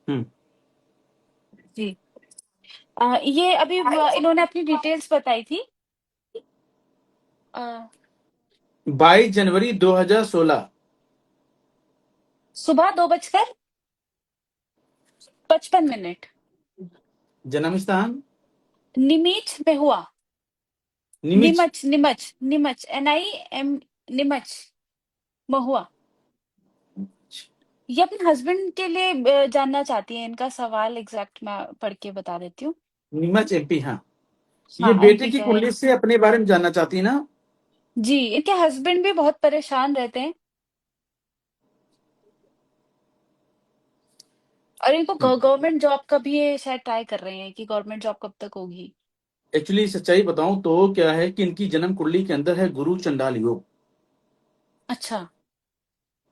हम्म। जी। ये अभी इन्होंने अपनी डिटेल्स बताई थी। 22 जनवरी 2016। सुबह 2:55। जन्म स्थान निमीच में हुआ। निमिच। निमच निमच निमच, NIM, निमच, महुआ। ये अपने हस्बैंड के लिए जानना चाहती है, इनका सवाल एग्जैक्ट मैं पढ़ के बता देती हूँ। नीमच MP, हाँ। ये हाँ, बेटे MP की का है। कुंडली से अपने बारे में जानना चाहती है ना। जी, इनके हस्बैंड भी बहुत परेशान रहते हैं। और इनको गवर्नमेंट जॉब का भी ये शायद ट्राई कर रहे हैं कि गवर्नमेंट जॉब कब तक होगी। एक्चुअली सच्चाई बताऊं तो क्या है कि इनकी जन्म कुंडली के अंदर है गुरु चंडाल योग। अच्छा,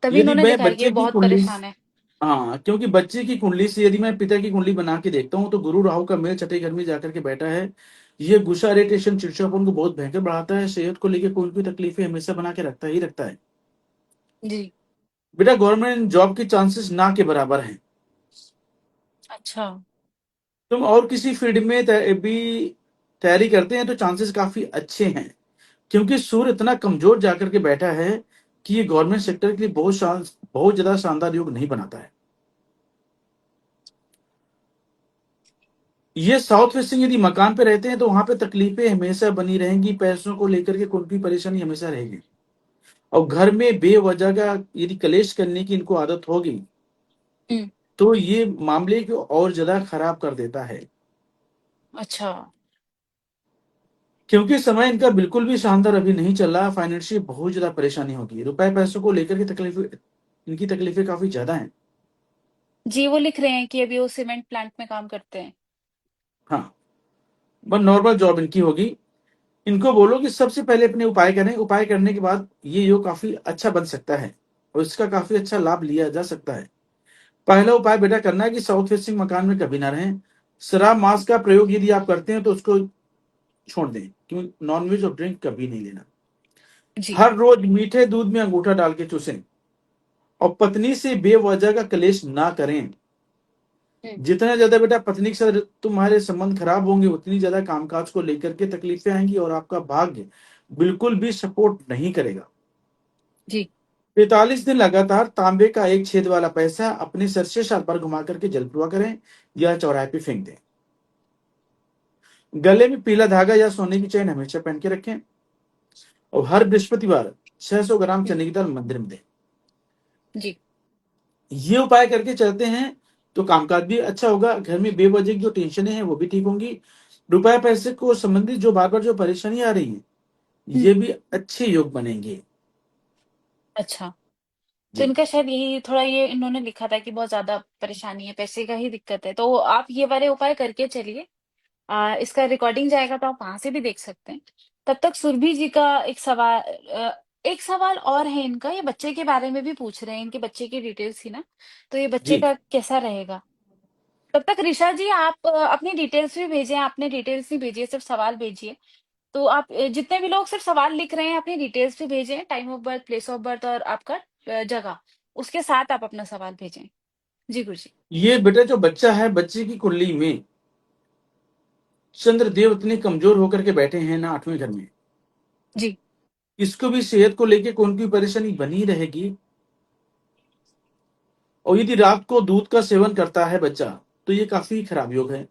तभी यदि इन्होंने मैं लिखा है कि ये बच्चे की बहुत कुंडली, परेशान है। हाँ, क्योंकि बच्चे की कुंडली से यदि मैं पिता की कुंडली बना के देखता हूँ तो गुरु राहु का मेल छठे घर में जाकर के बैठा है। ये गुस्सा, इरिटेशन, चिड़चिड़ापन को बहुत भयंकर बढ़ाता है। सेहत को लेकर कोई भी तकलीफें हमेशा बना के रखता ही रखता है। जी। बेटा, गवर्नमेंट जॉब के चांसेस ना के बराबर हैं। अच्छा। तुम और किसी फील्ड में भी तैयारी करते हैं तो चांसेस काफी अच्छे हैं, क्योंकि सूर्य इतना कमजोर जाकर के बैठा है कि ये गवर्नमेंट सेक्टर के लिए बहुत ज्यादा शानदार योग नहीं बनाता है। ये साउथ फेसिंग यदि मकान पे रहते हैं तो वहां पे तकलीफें हमेशा बनी रहेंगी, पैसों को लेकर के कोई भी परेशानी हमेशा रहेगी। और घर में बेवजह का यदि कलेश करने की इनको आदत होगी हम्म। तो ये मामले को और ज्यादा खराब कर देता है। अच्छा। क्योंकि समय इनका बिल्कुल भी शानदार अभी नहीं चल रहा, फाइनेंशियल बहुत ज्यादा परेशानी होगी, रुपए पैसों को लेकर के तकलीफें, इनकी तकलीफें काफी ज्यादा हैं। जी, वो लिख रहे हैं कि अभी वो सीमेंट प्लांट में काम करते हैं। हाँ, बस नॉर्मल जॉब इनकी होगी। इनको बोलो कि सबसे पहले अपने उपाय करें, उपाय करने के बाद ये योग काफी अच्छा बन सकता है और इसका काफी अच्छा लाभ लिया जा सकता है। पहला उपाय बेटा करना है कि साउथ फेसिंग मकान में कभी ना रहें। शराब मांस का प्रयोग यदि आप करते हैं तो उसको छोड़ दें, क्योंकि नॉनवेज और ड्रिंक कभी नहीं लेना। जी। हर रोज मीठे दूध में अंगूठा डाल के चूसें और पत्नी से बेवजह का कलेश ना करें। हम्म। जितना ज्यादा बेटा पत्नी के साथ तुम्हारे संबंध खराब होंगे उतनी ज्यादा कामकाज को लेकर के तकलीफें आएंगी और आपका भाग्य बिल्कुल भी सपोर्ट नहीं करेगा। जी। 45 दिन लगातार तांबे का एक छेद वाला पैसा अपने सर से सर पर घुमा करके जलपुआ करें या चौराहे पे फेंक दें। गले में पीला धागा या सोने की चैन हमेशा पहन के रखें और हर बृहस्पतिवार 600 ग्राम हम्म। चने की दाल मंदिर में दें। जी। ये उपाय करके चलते हैं तो कामकाज भी अच्छा होगा, घर में बेवजह की जो टेंशनें हैं वो भी ठीक होंगी, रुपए पैसे को संबंधित जो बार बार जो परेशानी आ रही है हम्म। ये भी अच्छे योग बनेंगे। अच्छा, तो जी। इनका शायद यही थोड़ा, ये इन्होंने लिखा था कि बहुत ज्यादा परेशानी है, पैसे का ही दिक्कत है, तो आप ये वाले उपाय करके चलिए। इसका रिकॉर्डिंग जाएगा तो आप वहां से भी देख सकते हैं। तब तक सुरभि जी का एक सवाल और है इनका, ये बच्चे के बारे में भी पूछ रहे हैं, इनके बच्चे की डिटेल्स थी ना, तो ये बच्चे जी। का कैसा रहेगा। तब तक ऋषा जी आप अपनी डिटेल्स भी भेजें, आपने डिटेल्स नहीं भेजिए, सिर्फ सवाल भेजिए। तो आप जितने भी लोग सिर्फ सवाल लिख रहे हैं अपनी डिटेल्स भी भेजें, time of birth, place of birth और आपका जगह, उसके साथ आप अपना सवाल भेजें। जी गुरु जी। ये बेटा जो बच्चा है, बच्चे की कुंडली में चंद्रदेव इतने कमजोर होकर के बैठे हैं ना 8वें घर में जी। इसको भी सेहत को लेके कौन की परेशानी बनी रहेगी। और यदि रात को दूध का सेवन करता है बच्चा, तो ये काफी खराब योग है।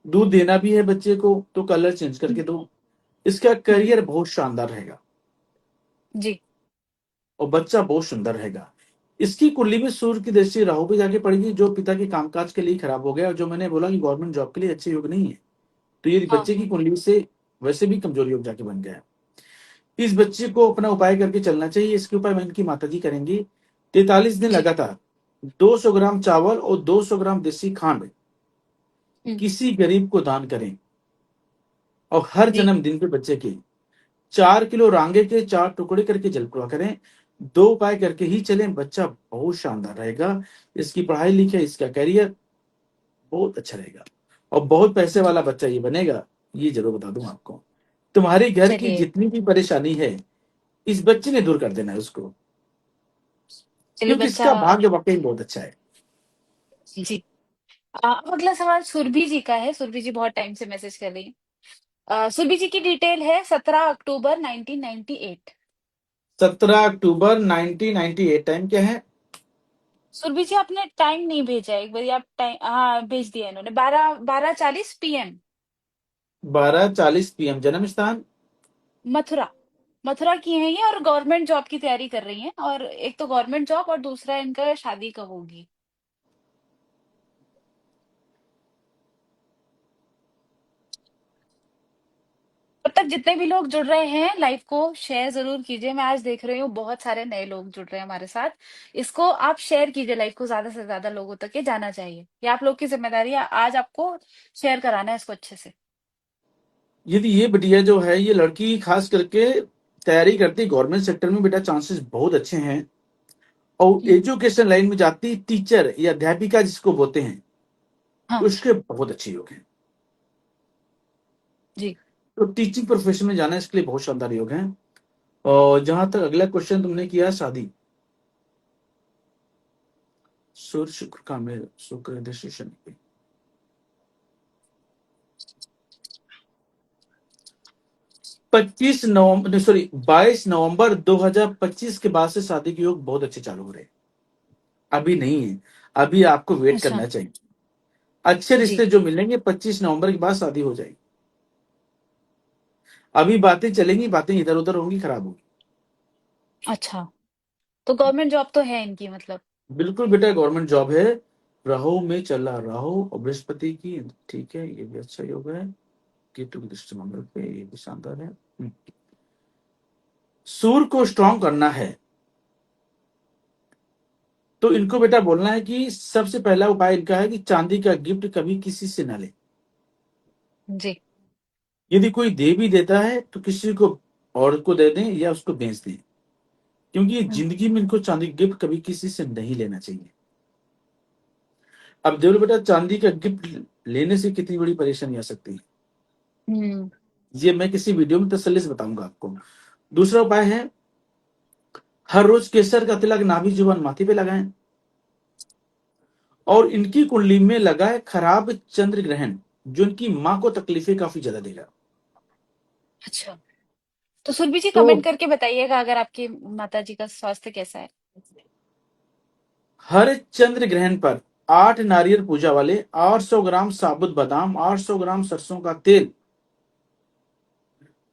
दूध देना भी है बच्चे को तो कलर चेंज करके हुँ, दो। इसका हुँ, करियर बहुत शानदार रहेगा जी, और बच्चा बहुत सुंदर रहेगा। इसकी कुंडली में सूर्य की दृष्टि राहु पे जाके पड़ेगी, जो पिता के कामकाज के लिए खराब हो गया, और जो मैंने बोला कि गवर्नमेंट जॉब के लिए अच्छे योग नहीं है। तो ये हाँ, बच्चे की कुंडली से वैसे भी कमजोर योग जाके बन गया है। इस बच्चे को अपना उपाय करके चलना चाहिए। इसके उपाय मैं इनकी माता जी करेंगी। 43 दिन जी, लगातार 200 ग्राम चावल और 200 ग्राम देसी खांड हुँ, किसी गरीब को दान करें। और हर जी, जन्मदिन पे बच्चे के 4 किलो रांगे के 4 टुकड़े करके जल प्रवाह करें। 2 उपाय करके ही चलें, बच्चा बहुत शानदार रहेगा। इसकी पढ़ाई लिखाई, इसका करियर बहुत अच्छा रहेगा और बहुत पैसे जी, वाला बच्चा ये बनेगा। ये जरूर बता दूं आपको। तुम्हारी घर की चलिए जितनी भी परेशानी है, इस बच्चे ने दूर कर देना है उसको, चलिए क्योंकि बच्चा इसका भाग्य वाकई बहुत अच्छा है। जी। अब अगला सवाल सुरभि जी का है, सुरभि जी बहुत टाइम से मैसेज कर रही हैं। सुरभि जी की डिटेल है 17 अक्टूबर 1998। 17 अक्टूबर 1998, टाइम क्या है? सुरभि जी आपने टाइम नहीं भेजा है, एक बार आप टाइम, हाँ भेज दिया इन्होंने, 12:40 PM। 12:40 PM। जन्म स्थान? मथुरा, मथुरा की हैं ये और गवर्नमेंट जॉब की तैयारी कर रही हैं, और एक तो गवर्नमेंट जॉब और दूसरा इनका शादी कब होगी। तब तक जितने भी लोग जुड़ रहे हैं लाइव को शेयर जरूर कीजिए। मैं आज देख रही हूँ बहुत सारे नए लोग जुड़ रहे हैं हमारे साथ। इसको आप शेयर कीजिए, लाइव को ज्यादा से ज्यादा लोगों तक ये जाना चाहिए। ये आप लोग की जिम्मेदारी है, आज आपको शेयर कराना है इसको अच्छे से। यदि ये बिटिया जो है, ये लड़की खास करके तैयारी करती गवर्नमेंट सेक्टर में, बेटा चांसेस बहुत अच्छे हैं। और हम्म, एजुकेशन लाइन में जाती टीचर या अध्यापिका जिसको बोलते हैं, हाँ, उसके बहुत अच्छे योग हैं। जी, तो टीचिंग प्रोफेशन में जाना इसके लिए बहुत शानदार योग है। और जहां तक अगला क्वेश्चन तुमने किया, शादी, सूर्य शुक्र का मेल, शुक्र दृष्टि शनि पे। 25 नवंबर, सॉरी 22 नवंबर 2025 के बाद से शादी के योग बहुत अच्छे चालू हो रहे हैं। अभी नहीं है, अभी आपको वेट अच्छा, करना चाहिए। अच्छे जी, रिश्ते जो मिलेंगे 25 नवंबर के बाद शादी हो जाएगी। अभी बातें चलेंगी, बातें इधर उधर होंगी, खराब होगी। अच्छा, तो गवर्नमेंट जॉब तो है इनकी मतलब। बिल्कुल बेटा, गवर्नमेंट जॉब है। राहु में चला, राहु और बृहस्पति की, ठीक है, ये भी अच्छा योग है। केतु की दृष्टि मंगल पे, ये भी शानदार है। सूर्य को स्ट्रांग करना है, तो इनको बेटा बोलना है कि सबसे पहला उपाय इनका है कि चांदी का गिफ्ट कभी किसी से ना ले। जी, यदि कोई दे भी देता है तो किसी को और को दे दें या उसको बेच दें, क्योंकि हम्म, जिंदगी में इनको चांदी का गिफ्ट कभी किसी से नहीं लेना चाहिए। अब देखो बेटा, चांदी का गिफ्ट लेने से कितनी बड़ी परेशानी आ सकती है, हम्म, ये मैं किसी वीडियो में तसल्ली से बताऊंगा आपको। दूसरा उपाय है, हर रोज केसर का तिलक नाभि जुबान माथे पे लगाएं। और इनकी कुंडली में लगा है खराब चंद्र ग्रहण, जो इनकी मां को तकलीफें काफी ज्यादा देगा। अच्छा, तो सुरभि जी तो कमेंट करके बताइएगा अगर आपकी माता जी का स्वास्थ्य कैसा है। हर चंद्र ग्रहण पर 8 नारियल पूजा वाले, 800 ग्राम साबुत बादाम, 800 ग्राम सरसों का तेल,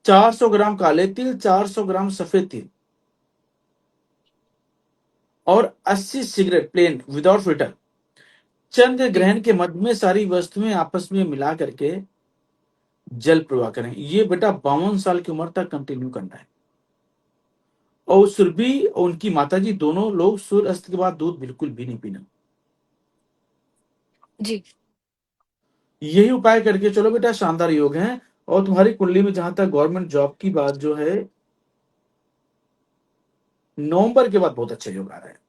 400 ग्राम काले तिल, 400 ग्राम सफेद तिल और 80 cigarette plane without filter, Chandra ji, ग्रहण के मध्य में सारी वस्तुएं आपस में मिला करके जल प्रवाह करें। ये बेटा 52 साल की उम्र तक कंटिन्यू करना है। और सुरभि और उनकी माताजी दोनों लोग सूर्य अस्त के बाद दूध बिल्कुल भी नहीं पीना। जी, यही उपाय करके चलो बेटा, शानदार योग है। और तुम्हारी कुंडली में जहां तक गवर्नमेंट जॉब की बात जो है, नवंबर के बाद बहुत अच्छा योग आ रहा है।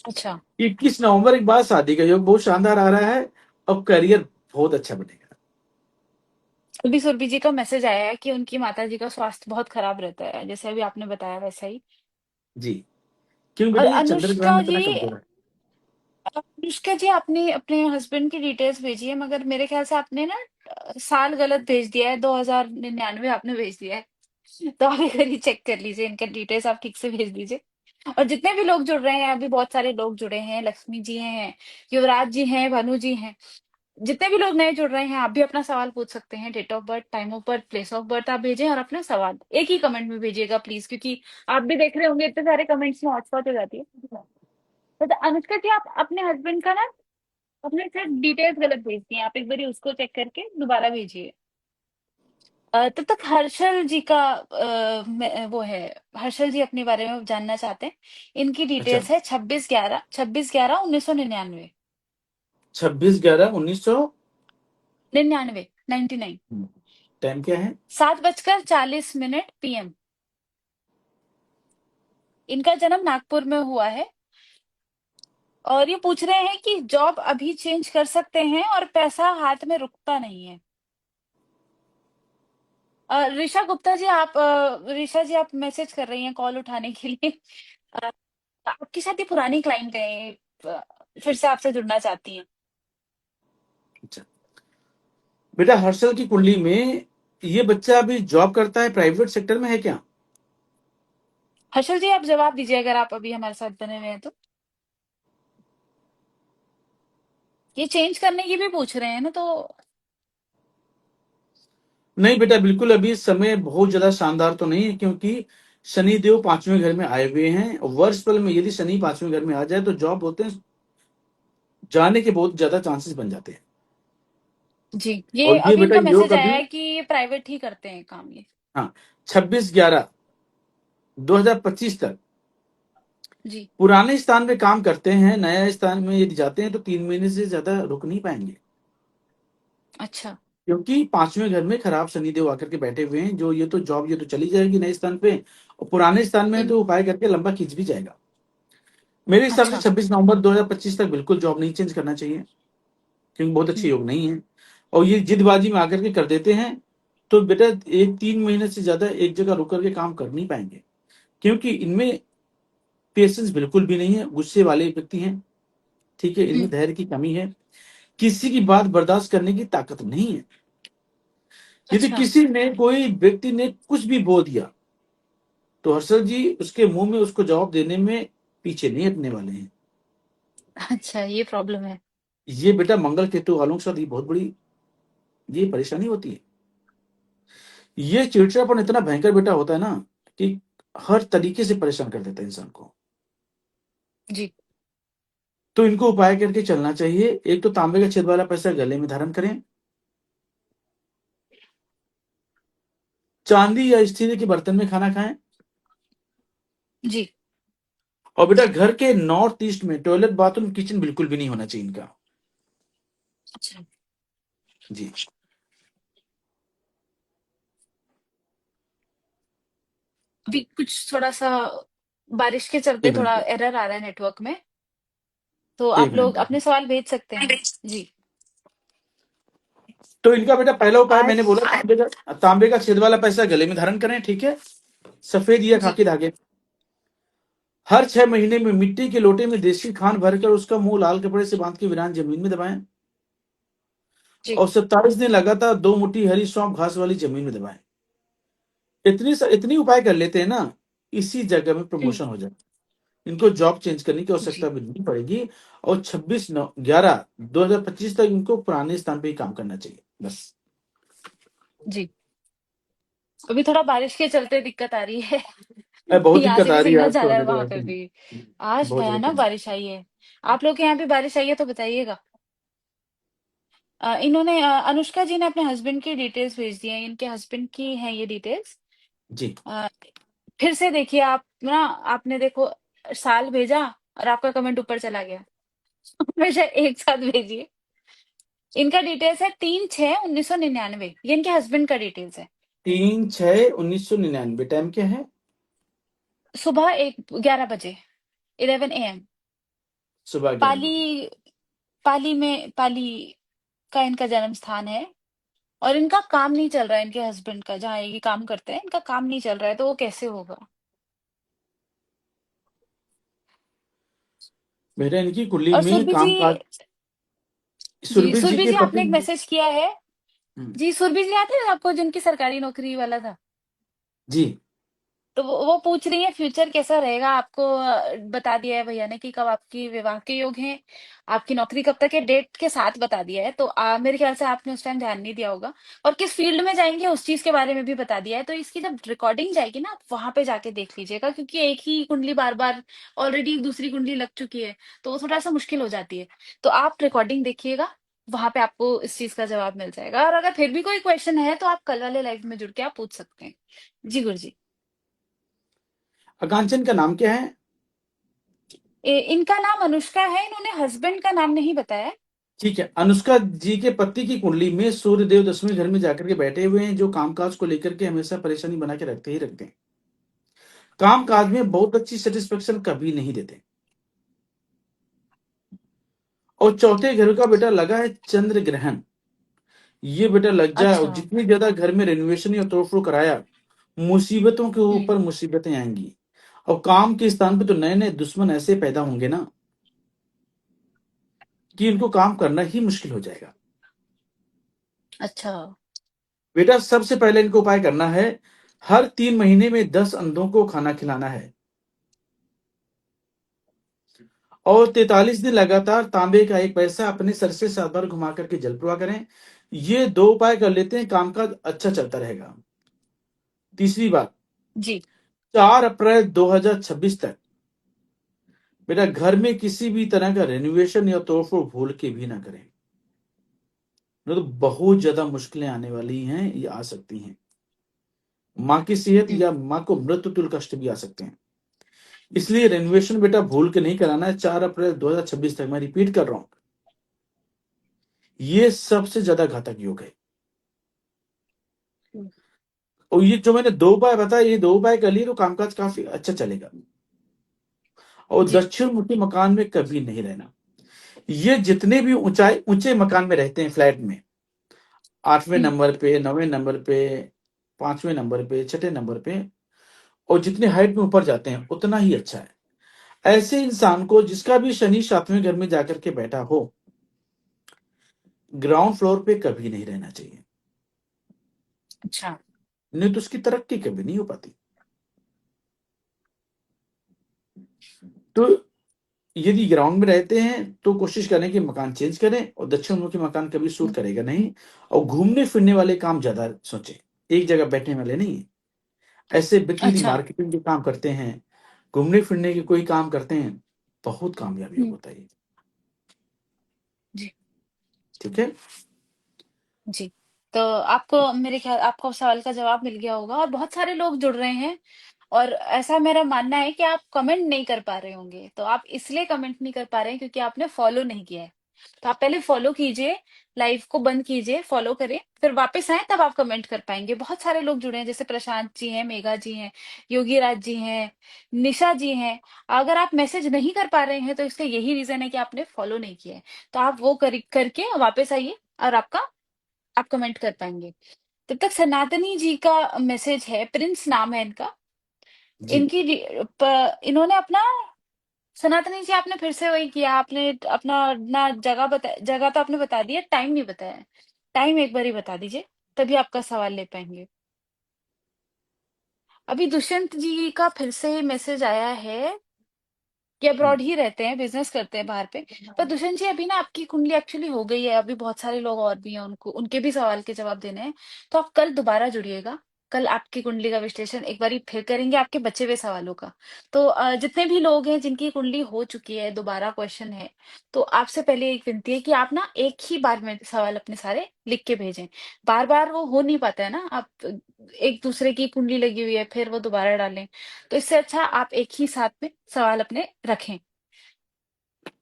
अच्छा। 21 नवंबर के बाद शादी का योग बहुत शानदार आ रहा है। अब करियर बहुत अच्छा बनेगा। अभी सुरभि जी का मैसेज आया है कि उनकी माता जी का स्वास्थ्य बहुत खराब रहता है, जैसे अभी आपने बताया वैसा ही। जी, क्यों और बेटा, ये चंद्र ग्रहण इतना कमजोर है। अनुष्का जी आपने अपने हस्बैंड की डिटेल्स भेजी है, मगर मेरे ख्याल से आपने ना साल गलत भेज दिया है, 2099 आपने भेज दिया है। तो आप एक बारी चेक कर लीजिए, इनका डिटेल्स आप ठीक से भेज दीजिए। और जितने भी लोग जुड़ रहे हैं, अभी बहुत सारे लोग जुड़े हैं, लक्ष्मी जी हैं, युवराज जी हैं, भानु जी हैं, जितने भी लोग नए जुड़ रहे हैं, आप भी अपना सवाल पूछ सकते हैं। Date of birth, time of birth, place of birth आप भेजें, और अपना सवाल एक ही कमेंट में भेजिएगा प्लीज, क्योंकि आप भी देख रहे होंगे इतने सारे कमेंट्स में हॉटस्पॉट हो जाती है। तो अनुष्का जी, आप अपने हस्बैंड का ना, अपने से डिटेल्स गलत भेजती हैं, आप एक बार उसको चेक करके दोबारा भेजिए। तब तक हर्षल जी का वो है, हर्षल जी अपने बारे में जानना चाहते हैं। इनकी अच्छा, डिटेल्स है 26/11/1999। 26/11/1900। 99। टाइम क्या है? 7:40 PM। इनका जन्म नागपुर में हुआ है। और ये पूछ रहे हैं कि जॉब अभी चेंज कर सकते हैं और पैसा हाथ में रुकता नहीं है। ऋषा गुप्ता जी, आप ऋषा जी, आप मैसेज कर रही हैं कॉल उठाने के लिए। अ, आपकी शायद ये पुरानी क्लाइंट है, फिर से आपसे जुड़ना चाहती हैं। अच्छा, बेटा हर्षल की कुंडली में ये बच्चा अभी जॉब करता है, प्राइवेट सेक्टर में है क्या? हर्षल जी, आप जवाब दीजिए अगर आप अभी हमारे साथ बने हुए हैं तो। ये चेंज करने की भी पूछ रहे हैं ना, तो नहीं बेटा, बिल्कुल अभी समय बहुत ज्यादा शानदार तो नहीं है, क्योंकि शनि देव पांचवें घर में आए हुए हैं। वर्ष फल में यदि शनि पांचवें घर में आ जाए तो जॉब होते हैं जाने के बहुत ज्यादा चांसेस बन जाते हैं। जी, ये और ये अभी बेटा इनका योग मैसेज आया अभी, है कि ये प्राइवेट ही करते हैं काम ये। हाँ, 26/11/2025 तक जी। पुराने स्थान में काम करते हैं। नया स्थान में यदि जाते हैं तो 3 महीने से ज्यादा रुक नहीं पाएंगे, अच्छा। क्योंकि पांचवें घर में खराब शनिदेव आकर के बैठे हुए हैं। जो ये तो जॉब ये तो चली जाएगी नए स्थान पे, और पुराने स्थान में हम्म। तो उपाय करके लंबा खींच भी जाएगा। मेरे हिसाब से अच्छा। 26 नवंबर 2025 तक बिल्कुल जॉब नहीं चेंज करना चाहिए, क्योंकि बहुत अच्छे हम्म। योग नहीं है। और ये जिदबाजी में आकर के कर देते हैं तो बेटा एक 3 महीने से ज्यादा एक जगह रुक करके काम कर नहीं पाएंगे, क्योंकि इनमें पेशेंस बिल्कुल भी नहीं है, गुस्से वाले व्यक्ति हैं। ठीक है, इनमें हम्म। धैर्य की कमी है, किसी की बात बर्दाश्त करने की ताकत नहीं है। यदि अच्छा। किसी ने कोई व्यक्ति ने कुछ भी बोल दिया तो हर्षल जी उसके मुंह में उसको जवाब देने में पीछे नहीं हटने वाले हैं। अच्छा, ये प्रॉब्लम है। ये बेटा मंगल केतु वालों के साथ ये बहुत बड़ी ये परेशानी होती है। ये चिड़चिड़ापन इतना भयंकर बेटा होता है ना, कि हर तरीके से परेशान कर देता है इंसान को। जी। तो इनको उपाय करके चलना चाहिए। एक तो तांबे का छेद वाला पैसा गले में धारण करें, चांदी या स्टील के बर्तन में खाना खाएं, जी। और बेटा घर के नॉर्थ ईस्ट में टॉयलेट बाथरूम किचन बिल्कुल भी नहीं होना चाहिए इनका। अच्छा। जी। अभी कुछ थोड़ा सा बारिश के चलते एक थोड़ा मिनट, एरर आ रहा है नेटवर्क में, तो एक आप लोग मिनट। अपने सवाल भेज सकते हैं। जी। तो इनका बेटा पहला उपाय मैंने आज। बोला, तांबे का छेद वाला पैसा गले में धारण करें, ठीक है। सफेद या जी। खाकी धागे, हर 6 महीने में मिट्टी के लोटे में देसी खान भरकर उसका मुंह लाल कपड़े से बांध के वीरान जमीन में दबाएं, जी। और 27 दिन लगातार 2 मुट्ठी हरी सौंफ घास वाली जमीन में दबाएं। इतनी उपाय कर लेते हैं ना, इसी जगह में हम्म। प्रमोशन हो जाए। इनको जॉब चेंज करने की आवश्यकता जी। भी नहीं पड़ेगी। और 26/11/2025 तक इनको पुराने स्थान पे ही काम करना चाहिए बस। जी। अभी थोड़ा बारिश के चलते दिक्कत आ रही है। बहुत यहाँ दिक्कत से आ भी रही है सिग्नल आज जा तो रहा है, वहां पे देखो, भी। आज बहुत भयानक ज्यादा। बारिश आई है। आप लोग के यहाँ भी बारिश आई है तो बताइएगा। इन्होंने अनुष्का जी ने अपने हस्बैंड की डिटेल्स भेज दी हैं, इनके हस्बैंड की हैं ये डिटेल्स। जी। फिर से देखिए आप ना, आपने देखो साल भेजा और आपका कमेंट ऊपर चला गया। हमेशा एक साथ भेजिए। इनका डिटेल्स है 3/6/1999, ये इनके हस्बैंड का डिटेल्स है। 3/6/1999, टाइम क्या है? सुबह 11 बजे, 11 AM। सुबह 11 बजे। पाली, पाली का इनका जन्म स्थान है। और इनका काम नहीं चल रहा है, इनके हस्बैंड का जहाँ ये काम करते हैं, इनका काम नहीं चल रहा है, तो वो कैसे होगा। बेटा इनकी कुंडली और में सुरभि जी। काम काज, जी, सुरभि जी सुरभि के जी, पति। आपने एक मैसेज किया है। हम्म, जी, सुरभि जी आते हैं आपको, जिनकी सरकारी नौकरी वाला था। जी। तो वो पूछ रही है फ्यूचर कैसा रहेगा आपको, बता दिया है भैया ने कि कब आपकी विवाह के योग हैं, आपकी नौकरी कब तक है, डेट के साथ बता दिया है। तो मेरे ख्याल से आपने उस टाइम ध्यान नहीं दिया होगा। और किस फील्ड में जाएंगे उस चीज के बारे में भी बता दिया है। तो इसकी जब रिकॉर्डिंग जाएगी ना, आप वहां पे जाके देख लीजिएगा, क्योंकि एक ही कुंडली बार बार ऑलरेडी एक दूसरी कुंडली लग चुकी है, तो वो थोड़ा सा मुश्किल हो जाती है। तो आप रिकॉर्डिंग देखिएगा, वहां पे आपको इस चीज का जवाब मिल जाएगा। और अगर फिर भी कोई क्वेश्चन है तो आप कल वाले लाइव में जुड़ के आप पूछ सकते हैं। जी गुरुजी। आकांक्षन का नाम क्या है? इनका नाम अनुष्का है, इन्होंने हस्बैंड का नाम नहीं बताया। ठीक है, अनुष्का जी के पति की कुंडली में सूर्य देव 10वें घर में जाकर के बैठे हुए हैं, जो कामकाज को लेकर के हमेशा परेशानी बना के रखते ही रखते हैं। काम काज में बहुत अच्छी सेटिस्फेक्शन कभी नहीं देते। और चौथे घर का बेटा लगा है चंद्र ग्रहण। ये बेटा लग जाए और अच्छा। जितनी ज्यादा घर में रेनोवेशन या तोड़फोड़ कराया, मुसीबतों के हम्म। ऊपर मुसीबतें आएंगी। और काम के स्थान पे तो नए नए दुश्मन ऐसे पैदा होंगे ना, कि इनको काम करना ही मुश्किल हो जाएगा। अच्छा। बेटा सबसे पहले इनको उपाय करना है, हर 3 महीने में 10 अंधों को खाना खिलाना है। और 43 दिन लगातार तांबे का एक पैसा अपने सर से 7 बार घुमा करके जल प्रवाह करें। ये 2 उपाय कर लेते हैं, कामकाज अच्छा चलता रहेगा। तीसरी बात, जी। 4 अप्रैल 2026 तक बेटा घर में किसी भी तरह का रेनोवेशन या तोड़फोड़ भूल के भी ना करें, नहीं तो बहुत ज्यादा मुश्किलें आने वाली हैं, ये आ सकती हैं। माँ की सेहत हम्म। या माँ को मृत्यु तुल्य कष्ट भी आ सकते हैं। इसलिए रेनोवेशन बेटा भूल के नहीं कराना है। 4 अप्रैल 2026 तक, मैं रिपीट कर रहा हूं, ये सबसे ज्यादा घातक योग है। हम्म। और ये जो मैंने 2 उपाय बताए, ये 2 उपाय कर लिए तो कामकाज काफी अच्छा चलेगा। और जी। दक्षिण मुखी मकान में कभी नहीं रहना। ये जितने भी ऊंचाई ऊंचे मकान में रहते हैं, फ्लैट में, 8वें हम्म। नंबर पे, 9वें नंबर पे, 5वें नंबर पे, छठे नंबर पे, और जितने हाइट में ऊपर जाते हैं उतना ही अच्छा है। ऐसे इंसान को जिसका भी शनि 7वें घर में जाकर के बैठा हो, ग्राउंड फ्लोर पे कभी नहीं रहना चाहिए, अच्छा। नहीं तो उसकी तरक्की कभी नहीं हो पाती। तो यदि ग्राउंड में रहते हैं तो कोशिश करें कि मकान चेंज करें, और दक्षिण मुखी मकान कभी सूट हम्म। करेगा नहीं। और घूमने फिरने वाले काम ज्यादा सोचें, एक जगह बैठने वाले नहीं। ऐसे व्यक्ति यदि अच्छा। मार्केटिंग के काम करते हैं, घूमने फिरने के कोई काम करते हैं, बहुत कामयाबी हम्म। होता है ये। जी। ठीक है। जी। तो आपको मेरे ख्याल आपको सवाल का जवाब मिल गया होगा, और बहुत सारे लोग जुड़ रहे हैं। और ऐसा मेरा मानना है कि आप कमेंट नहीं कर पा रहे होंगे, तो आप इसलिए कमेंट नहीं कर पा रहे हैं क्योंकि आपने फॉलो नहीं किया है। तो आप पहले फॉलो कीजिए, लाइव को बंद कीजिए, फॉलो करें, फिर वापस आए, तब आप कमेंट कर पाएंगे। बहुत सारे लोग जुड़े हैं, जैसे प्रशांत जी हैं, मेघा जी हैं, योगी राज जी हैं, निशा जी हैं। अगर आप मैसेज नहीं कर पा रहे हैं तो इसका यही रीजन है कि आपने फॉलो नहीं किया है। तो आप वो करके वापस आइए, और आप कमेंट कर पाएंगे। तब तक सनातनी जी का मैसेज है, प्रिंस नाम है इनका। जी। इन्होंने अपना, सनातनी जी आपने फिर से वही किया, आपने अपना ना जगह तो आपने बता दिया, टाइम नहीं बताया। टाइम एक बार ही बता दीजिए, तभी आपका सवाल ले पाएंगे। अभी दुष्यंत जी का फिर से मैसेज आया है कि हम्म। अब्रॉड ही रहते हैं, बिजनेस करते हैं बाहर पे। पर दुष्यंत जी, अभी ना आपकी कुंडली एक्चुअली हो गई है, अभी बहुत सारे लोग और भी हैं, उनको उनके भी सवाल के जवाब देने हैं। तो आप कल दोबारा जुड़िएगा। कल आपकी कुंडली का विश्लेषण एक बारी फिर करेंगे, आपके बचे हुए सवालों का। तो जितने भी लोग हैं जिनकी कुंडली हो चुकी है, दोबारा क्वेश्चन है, तो आपसे पहले एक विनती है कि आप ना एक ही बार में सवाल अपने सारे लिख के भेजें। बार बार वो हो नहीं पाता है ना, आप एक दूसरे की कुंडली लगी हुई है फिर वो दोबारा डालें। तो इससे अच्छा आप एक ही साथ में सवाल अपने रखें।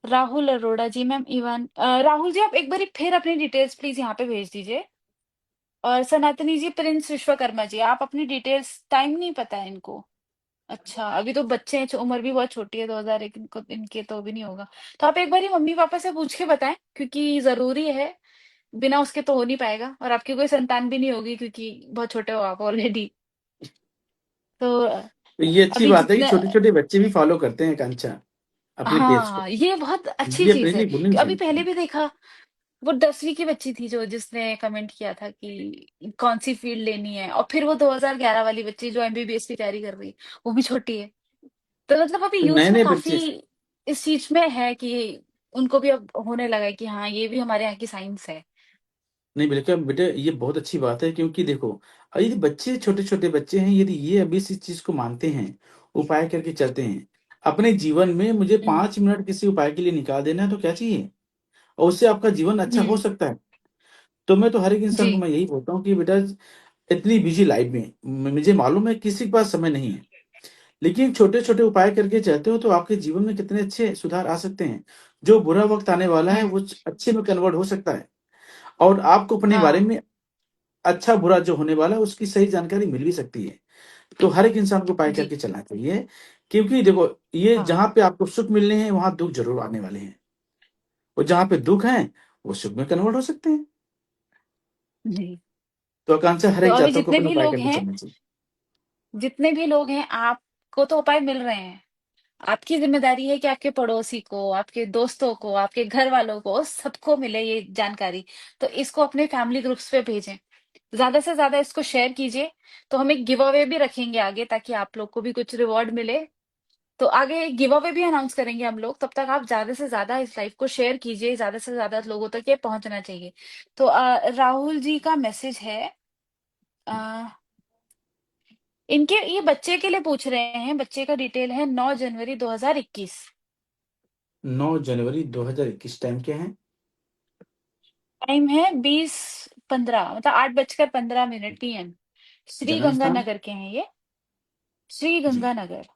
राहुल अरोड़ा जी, मैम इवान, राहुल जी आप एक बार फिर अपनी डिटेल्स प्लीज यहाँ पे भेज दीजिए। और सनातनी जी, प्रिंस विश्वकर्मा जी, आप अपनी डिटेल्स, टाइम नहीं पता है इनको। अच्छा, अभी तो बच्चे हैं, उम्र भी बहुत छोटी है, 2001 इनको, इनके तो भी नहीं होगा। तो आप एक बार मम्मी पापा से पूछ के बताएं, क्योंकि जरूरी है। बिना उसके तो हो नहीं पाएगा, और आपकी कोई संतान भी नहीं होगी क्योंकि बहुत छोटे हो आप ऑलरेडी। तो तो ये अच्छी अभी बात है कि जितने, छोटे छोटे बच्चे भी फॉलो करते हैं कांचा, अपने पेज को। हाँ ये बहुत अच्छी ये अपने चीज है। लिए भूलनी अभी चाहिए। पहले भी देखा, वो 10वीं की बच्ची थी जो जिसने कमेंट किया था कि कौन सी फील्ड लेनी है, और फिर वो 2011 वाली बच्ची जो एमबीबीएस की तैयारी कर रही है, वो भी छोटी है। तो मतलब अभी यूथ नए में नए काफी बच्चे। इस चीज में है कि उनको भी अब होने लगा है कि हाँ ये भी हमारे यहाँ की साइंस है। नहीं बेटा बेटे, ये बहुत अच्छी बात है, क्योंकि देखो, यदि बच्चे छोटे छोटे बच्चे हैं, यदि ये अभी इस चीज को मानते हैं, उपाय करके चलते हैं अपने जीवन में, मुझे हम्म। 5 मिनट किसी उपाय के लिए निकाल देना है तो क्या चाहिए, और उससे आपका जीवन अच्छा हो हम्म। सकता है। तो मैं तो हर एक इंसान जी। को मैं यही बोलता हूँ कि बेटा, इतनी बिजी लाइफ में मुझे मालूम है किसी के पास समय नहीं है, लेकिन छोटे छोटे उपाय करके चलते हो तो आपके जीवन में कितने अच्छे सुधार आ सकते हैं। जो बुरा वक्त आने वाला है हम्म। वो अच्छे में कन्वर्ट हो सकता है, और आपको अपने बारे हाँ। में अच्छा बुरा जो होने वाला है उसकी सही जानकारी मिल भी सकती है। तो हर एक इंसान को उपाय जी। करके चलना चाहिए, क्योंकि देखो, ये हाँ। जहां पे आपको सुख मिलने हैं वहां दुख जरूर आने वाले हैं, और जहां पे दुख है वो सुख में कन्वर्ट हो सकते हैं। जी। तो आकांक्षा, हर तो एक अभी जातक को जितने अपने भी उपाय लोग करके हैं, चलना चाहिए। आपको तो उपाय मिल रहे हैं। आपकी जिम्मेदारी है कि आपके पड़ोसी को, आपके दोस्तों को, आपके घर वालों को, सबको मिले ये जानकारी। तो इसको अपने फैमिली ग्रुप्स पे भेजें, ज्यादा से ज्यादा इसको शेयर कीजिए। तो हम एक गिव अवे भी रखेंगे आगे, ताकि आप लोग को भी कुछ रिवॉर्ड मिले। तो आगे गिव अवे भी अनाउंस करेंगे हम लोग, तब तक आप ज्यादा से ज्यादा इस लाइफ को शेयर कीजिए, ज्यादा से ज्यादा लोगों तक ये पहुंचना चाहिए। तो राहुल जी का मैसेज है। इनके ये बच्चे के लिए पूछ रहे हैं, बच्चे का डिटेल है 9 जनवरी 2021। 9 जनवरी 2021, टाइम क्या है? टाइम है 20:15, मतलब 8:15 PM। श्री जन्म स्थान? गंगानगर के हैं ये। श्री जी। गंगानगर।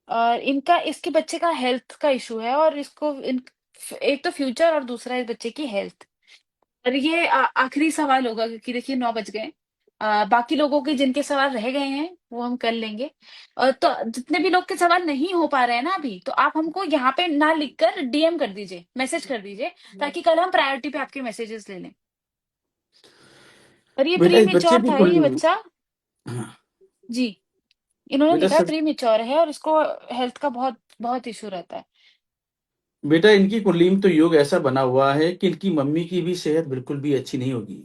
और इनका इसके बच्चे का हेल्थ का इशू है, और एक तो फ्यूचर और दूसरा इस बच्चे की हेल्थ। और ये आखिरी सवाल होगा, क्योंकि देखिए 9 बज गए। बाकी लोगों के जिनके सवाल रह गए हैं वो हम कर लेंगे। और तो जितने भी लोग के सवाल नहीं हो पा रहे हैं ना अभी, तो आप हमको यहाँ पे ना लिखकर डीएम कर दीजिए, मैसेज कर दीजिए, ताकि कल हम प्रायोरिटी पे आपके मैसेजेस ले लें। और ये बेटा प्री इस बच्चे मेच्योर की था कुल, ये बच्चा। हाँ, जी। इन्होंने बेटा लिखा है सब, प्री मेच्योर है, और इसको हेल्थ का बहुत बहुत इशू रहता है। बेटा इनकी कुंडली में तो योग ऐसा बना हुआ है कि इनकी मम्मी की भी सेहत बिल्कुल भी अच्छी नहीं होगी,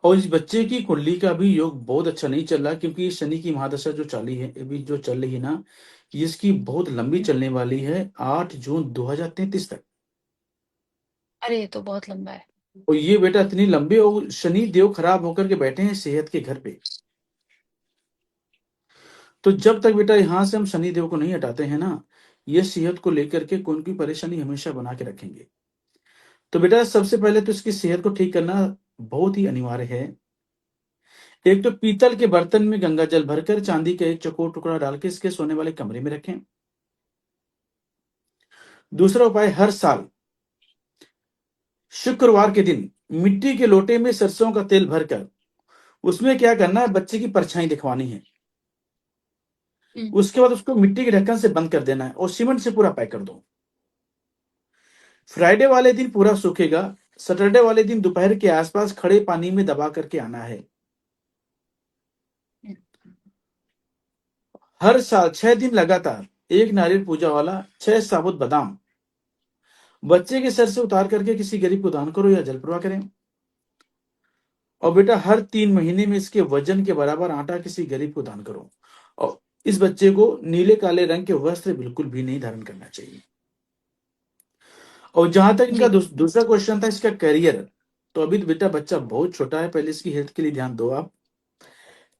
और इस बच्चे की कुंडली का भी योग बहुत अच्छा नहीं चल रहा, क्योंकि ये शनि की महादशा जो चली है, अभी जो चल रही है ना, ये इसकी बहुत लंबी हम्म। चलने वाली है, 8 जून 2033 तक। अरे ये तो बहुत लंबा है। और ये बेटा इतनी लंबी, और शनि देव खराब होकर के बैठे हैं सेहत के घर पे। तो जब तक बेटा यहाँ से हम शनि देव को नहीं हटाते हैं ना, ये सेहत को लेकर के कोई की परेशानी हमेशा बना के रखेंगे। तो बेटा सबसे पहले तो इसकी सेहत को ठीक करना बहुत ही अनिवार्य है। एक तो पीतल के बर्तन में गंगा जल भरकर चांदी का एक चौकोर टुकड़ा डाल के इसके सोने वाले कमरे में रखें। दूसरा उपाय, हर साल शुक्रवार के दिन मिट्टी के लोटे में सरसों का तेल भरकर उसमें क्या करना है, बच्चे की परछाई दिखवानी है। हम्म। उसके बाद उसको मिट्टी के ढक्कन से बंद कर देना है और सीमेंट से पूरा पैक कर दो। फ्राइडे वाले दिन पूरा सूखेगा। सैटरडे वाले दिन दोपहर के आसपास खड़े पानी में दबा करके आना है। हम्म। हर साल 6 दिन लगातार एक नारियल पूजा वाला 6 साबुत बादाम बच्चे के सर से उतार करके किसी गरीब को दान करो या जल प्रवाह करें। और बेटा हर 3 महीने में इसके वजन के बराबर आटा किसी गरीब को दान करो। और इस बच्चे को नीले काले रंग के वस्त्र बिल्कुल भी नहीं धारण करना चाहिए। और जहां तक इनका जी। दूसरा क्वेश्चन था, इसका करियर, तो अभी तो बेटा बच्चा बहुत छोटा है, पहले इसकी हेल्थ के लिए ध्यान दो आप।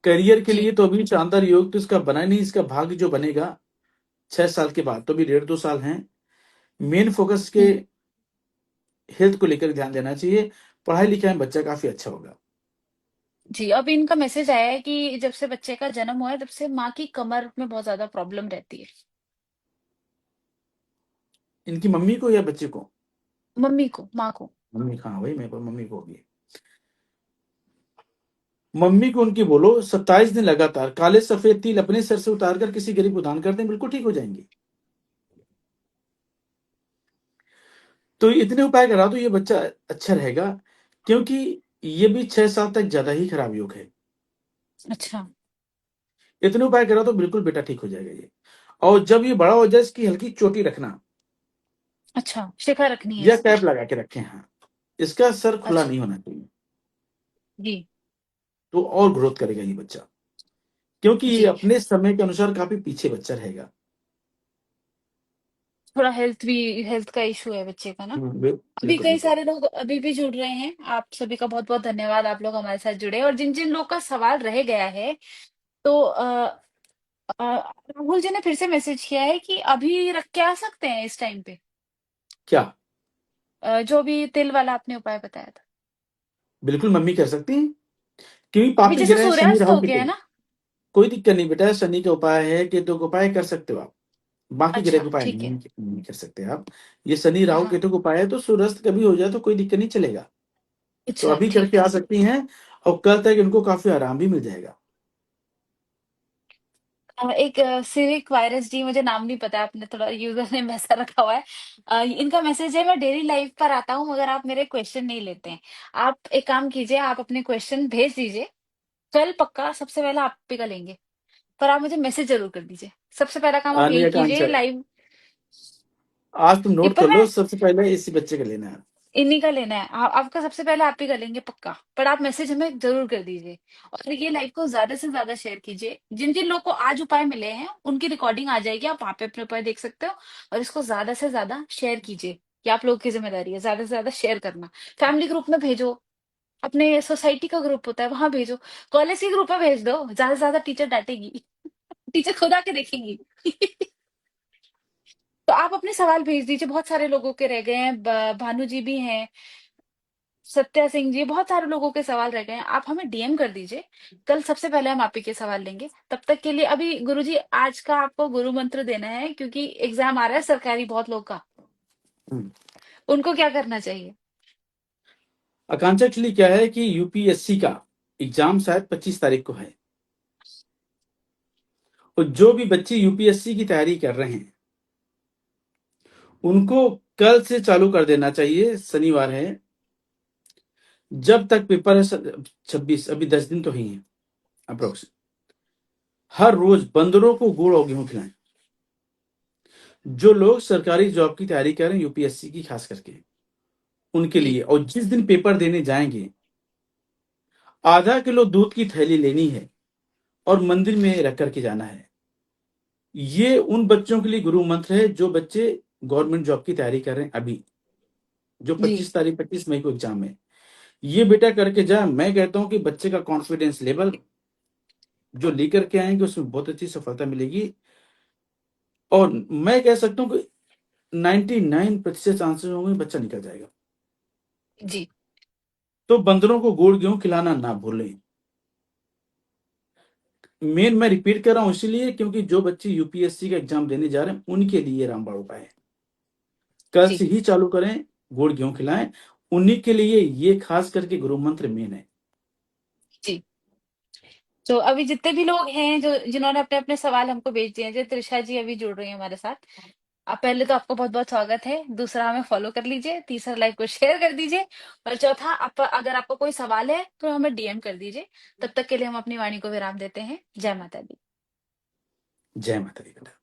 करियर के जी। लिए तो अभी शानदार योग तो इसका बना नहीं, इसका भाग्य जो बनेगा 6 साल के बाद, तो अभी 1.5-2 साल हैं। मेन फोकस के हम्म। हेल्थ को लेकर ध्यान देना चाहिए। पढ़ाई लिखाई में बच्चा काफी अच्छा होगा। जी। अब इनका मैसेज आया है कि जब से बच्चे का जन्म हुआ है, तब से माँ की कमर में बहुत ज्यादा प्रॉब्लम रहती है। इनकी मम्मी को या बच्चे को? मम्मी को, माँ को। मम्मी, हाँ वही मेरे को मम्मी को होगी। मम्मी को उनकी बोलो 27 दिन लगातार काले सफेद तिल अपने सर से उतार कर किसी गरीब को दान कर दें, बिल्कुल ठीक हो जाएंगे। तो इतने उपाय करा तो ये बच्चा अच्छा रहेगा, क्योंकि ये भी 6 साल तक ज्यादा ही खराब योग है। अच्छा। इतने उपाय करा तो बिल्कुल बेटा ठीक हो जाएगा ये। और जब ये बड़ा हो जाए इसकी हल्की चोटी रखना। अच्छा, शिखा रखनी है या इसकी। कैप लगा के रखें। हाँ, इसका सर खुला अच्छा। नहीं होना चाहिए, जी। तो और ग्रोथ करेगा ये बच्चा, क्योंकि ये जी। अपने समय के अनुसार काफी पीछे बच्चा रहेगा। थोड़ा हेल्थ का इशू है बच्चे का ना। अभी बिल्कुल कई बिल्कुल। सारे लोग अभी भी जुड़ रहे हैं, आप सभी का बहुत बहुत धन्यवाद, आप लोग हमारे साथ जुड़े। और जिन जिन लोग का सवाल रह गया है, तो राहुल जी ने फिर से मैसेज किया है कि अभी रख के आ सकते हैं इस टाइम पे। क्या? जो भी तिल वाला आपने उपाय बताया था। बिल्कुल मम्मी कर सकती हैं, क्योंकि अभी पापी जैसे ग्रह है शनि सूर्यास्त राहु हो गया केतु। है ना। कोई दिक्कत नहीं बेटा, शनि का उपाय है, केतु का उपाय कर सकते हो आप। बाकी ग्रह अच्छा का उपाय ठीक नहीं है। नहीं कर सकते आप। ये शनि हाँ राहु हाँ। केतु का उपाय है, तो सूर्यास्त कभी हो जाए तो कोई दिक्कत नहीं, चलेगा। तो अच्छा अभी करके ठीक आ है। सकती हैं, और कल तक इनको काफी आराम भी मिल जाएगा। एक सिरिक वायरस जी, मुझे नाम नहीं पता, आपने थोड़ा यूजर नेम वैसा रखा हुआ है। इनका मैसेज है, मैं डेली लाइव पर आता हूँ मगर आप मेरे क्वेश्चन नहीं लेते हैं। आप एक काम कीजिए, आप अपने क्वेश्चन भेज दीजिए, कल पक्का सबसे पहला आप ही का लेंगे। पर आप मुझे मैसेज जरूर कर दीजिए, सबसे पहला काम आप आने यही का कीजिए आंसर लाइव। आज तुम नोट पर कर लो, मैं सबसे पहले इसी बच्चे का लेना है। इन्हीं का लेना है, आपका सबसे पहले आप ही का लेंगे पक्का। पर आप मैसेज हमें जरूर कर दीजिए। और ये लाइव को ज्यादा से ज्यादा शेयर कीजिए, जिन जिन लोग को आज उपाय मिले हैं उनकी रिकॉर्डिंग आ जाएगी, आप वहां पे अपने उपाय देख सकते हो। और इसको ज्यादा से ज्यादा शेयर कीजिए, ये आप लोगों की जिम्मेदारी है, ज्यादा से ज्यादा शेयर करना। फैमिली ग्रुप में भेजो, अपने सोसाइटी का ग्रुप होता है वहां भेजो, कॉलेज के ग्रुप में भेज दो, ज्यादा से ज्यादा टीचर डांटेगी। टीचर खुद आके देखेंगी। तो आप अपने सवाल भेज दीजिए, बहुत सारे लोगों के रह गए हैं, भानु जी भी हैं, सत्या सिंह जी, बहुत सारे लोगों के सवाल रह गए हैं, आप हमें डीएम कर दीजिए। कल सबसे पहले हम आप ही के सवाल लेंगे। तब तक के लिए अभी गुरुजी आज का आपको गुरु मंत्र देना है, क्योंकि एग्जाम आ रहा है सरकारी बहुत लोग का। हम्म। उनको क्या करना चाहिए। आकांक्षा एक्चुअली क्या है कि यूपीएससी का एग्जाम शायद 25 तारीख को है, और जो भी बच्चे यूपीएससी की तैयारी कर रहे हैं उनको कल से चालू कर देना चाहिए, शनिवार है, जब तक पेपर है 26, अभी 10 दिन तो ही है अप्रोक्स। हर रोज बंदरों को गुड़ और गेहूं खिलाएं, जो लोग सरकारी जॉब की तैयारी कर रहे हैं, यूपीएससी की खास करके उनके जी। लिए। और जिस दिन पेपर देने जाएंगे, ½ किलो दूध की थैली लेनी है और मंदिर में रख करके जाना है। ये उन बच्चों के लिए गुरु मंत्र है जो बच्चे गवर्नमेंट जॉब की तैयारी कर रहे हैं अभी, जो जी। 25 मई को एग्जाम है। ये बेटा करके जा, मैं कहता हूं कि बच्चे का कॉन्फिडेंस लेवल जो लेकर के आएंगे उसमें बहुत अच्छी सफलता मिलेगी। और मैं कह सकता हूँ कि 99% चांसेस होंगे बच्चा निकल जाएगा। जी। तो बंदरों को गुड़ गेहूं खिलाना ना भूलें। मेन मैं रिपीट कर रहा हूं इसीलिए क्योंकि जो बच्चे यूपीएससी का एग्जाम देने जा रहे हैं उनके लिए रामबाण उपाय है। कल जी। से ही चालू करें, गुड़ गेहूं खिलाएं, उन्हीं के लिए ये खास करके गुरु मंत्र मेन है। जी। तो अभी जितने भी लोग हैं जो जिन्होंने अपने अपने सवाल हमको भेज दिए हैं, जैसे त्रिषा जी अभी जुड़ रही है हमारे साथ। आप पहले तो आपका बहुत बहुत स्वागत है, दूसरा हमें फॉलो कर लीजिए, तीसरा लाइव को शेयर कर दीजिए, और चौथा आप अगर आपका कोई सवाल है तो हमें डीएम कर दीजिए। तब तक के लिए हम अपनी वाणी को विराम देते हैं। जय माता दी। जय माता दी बेटा।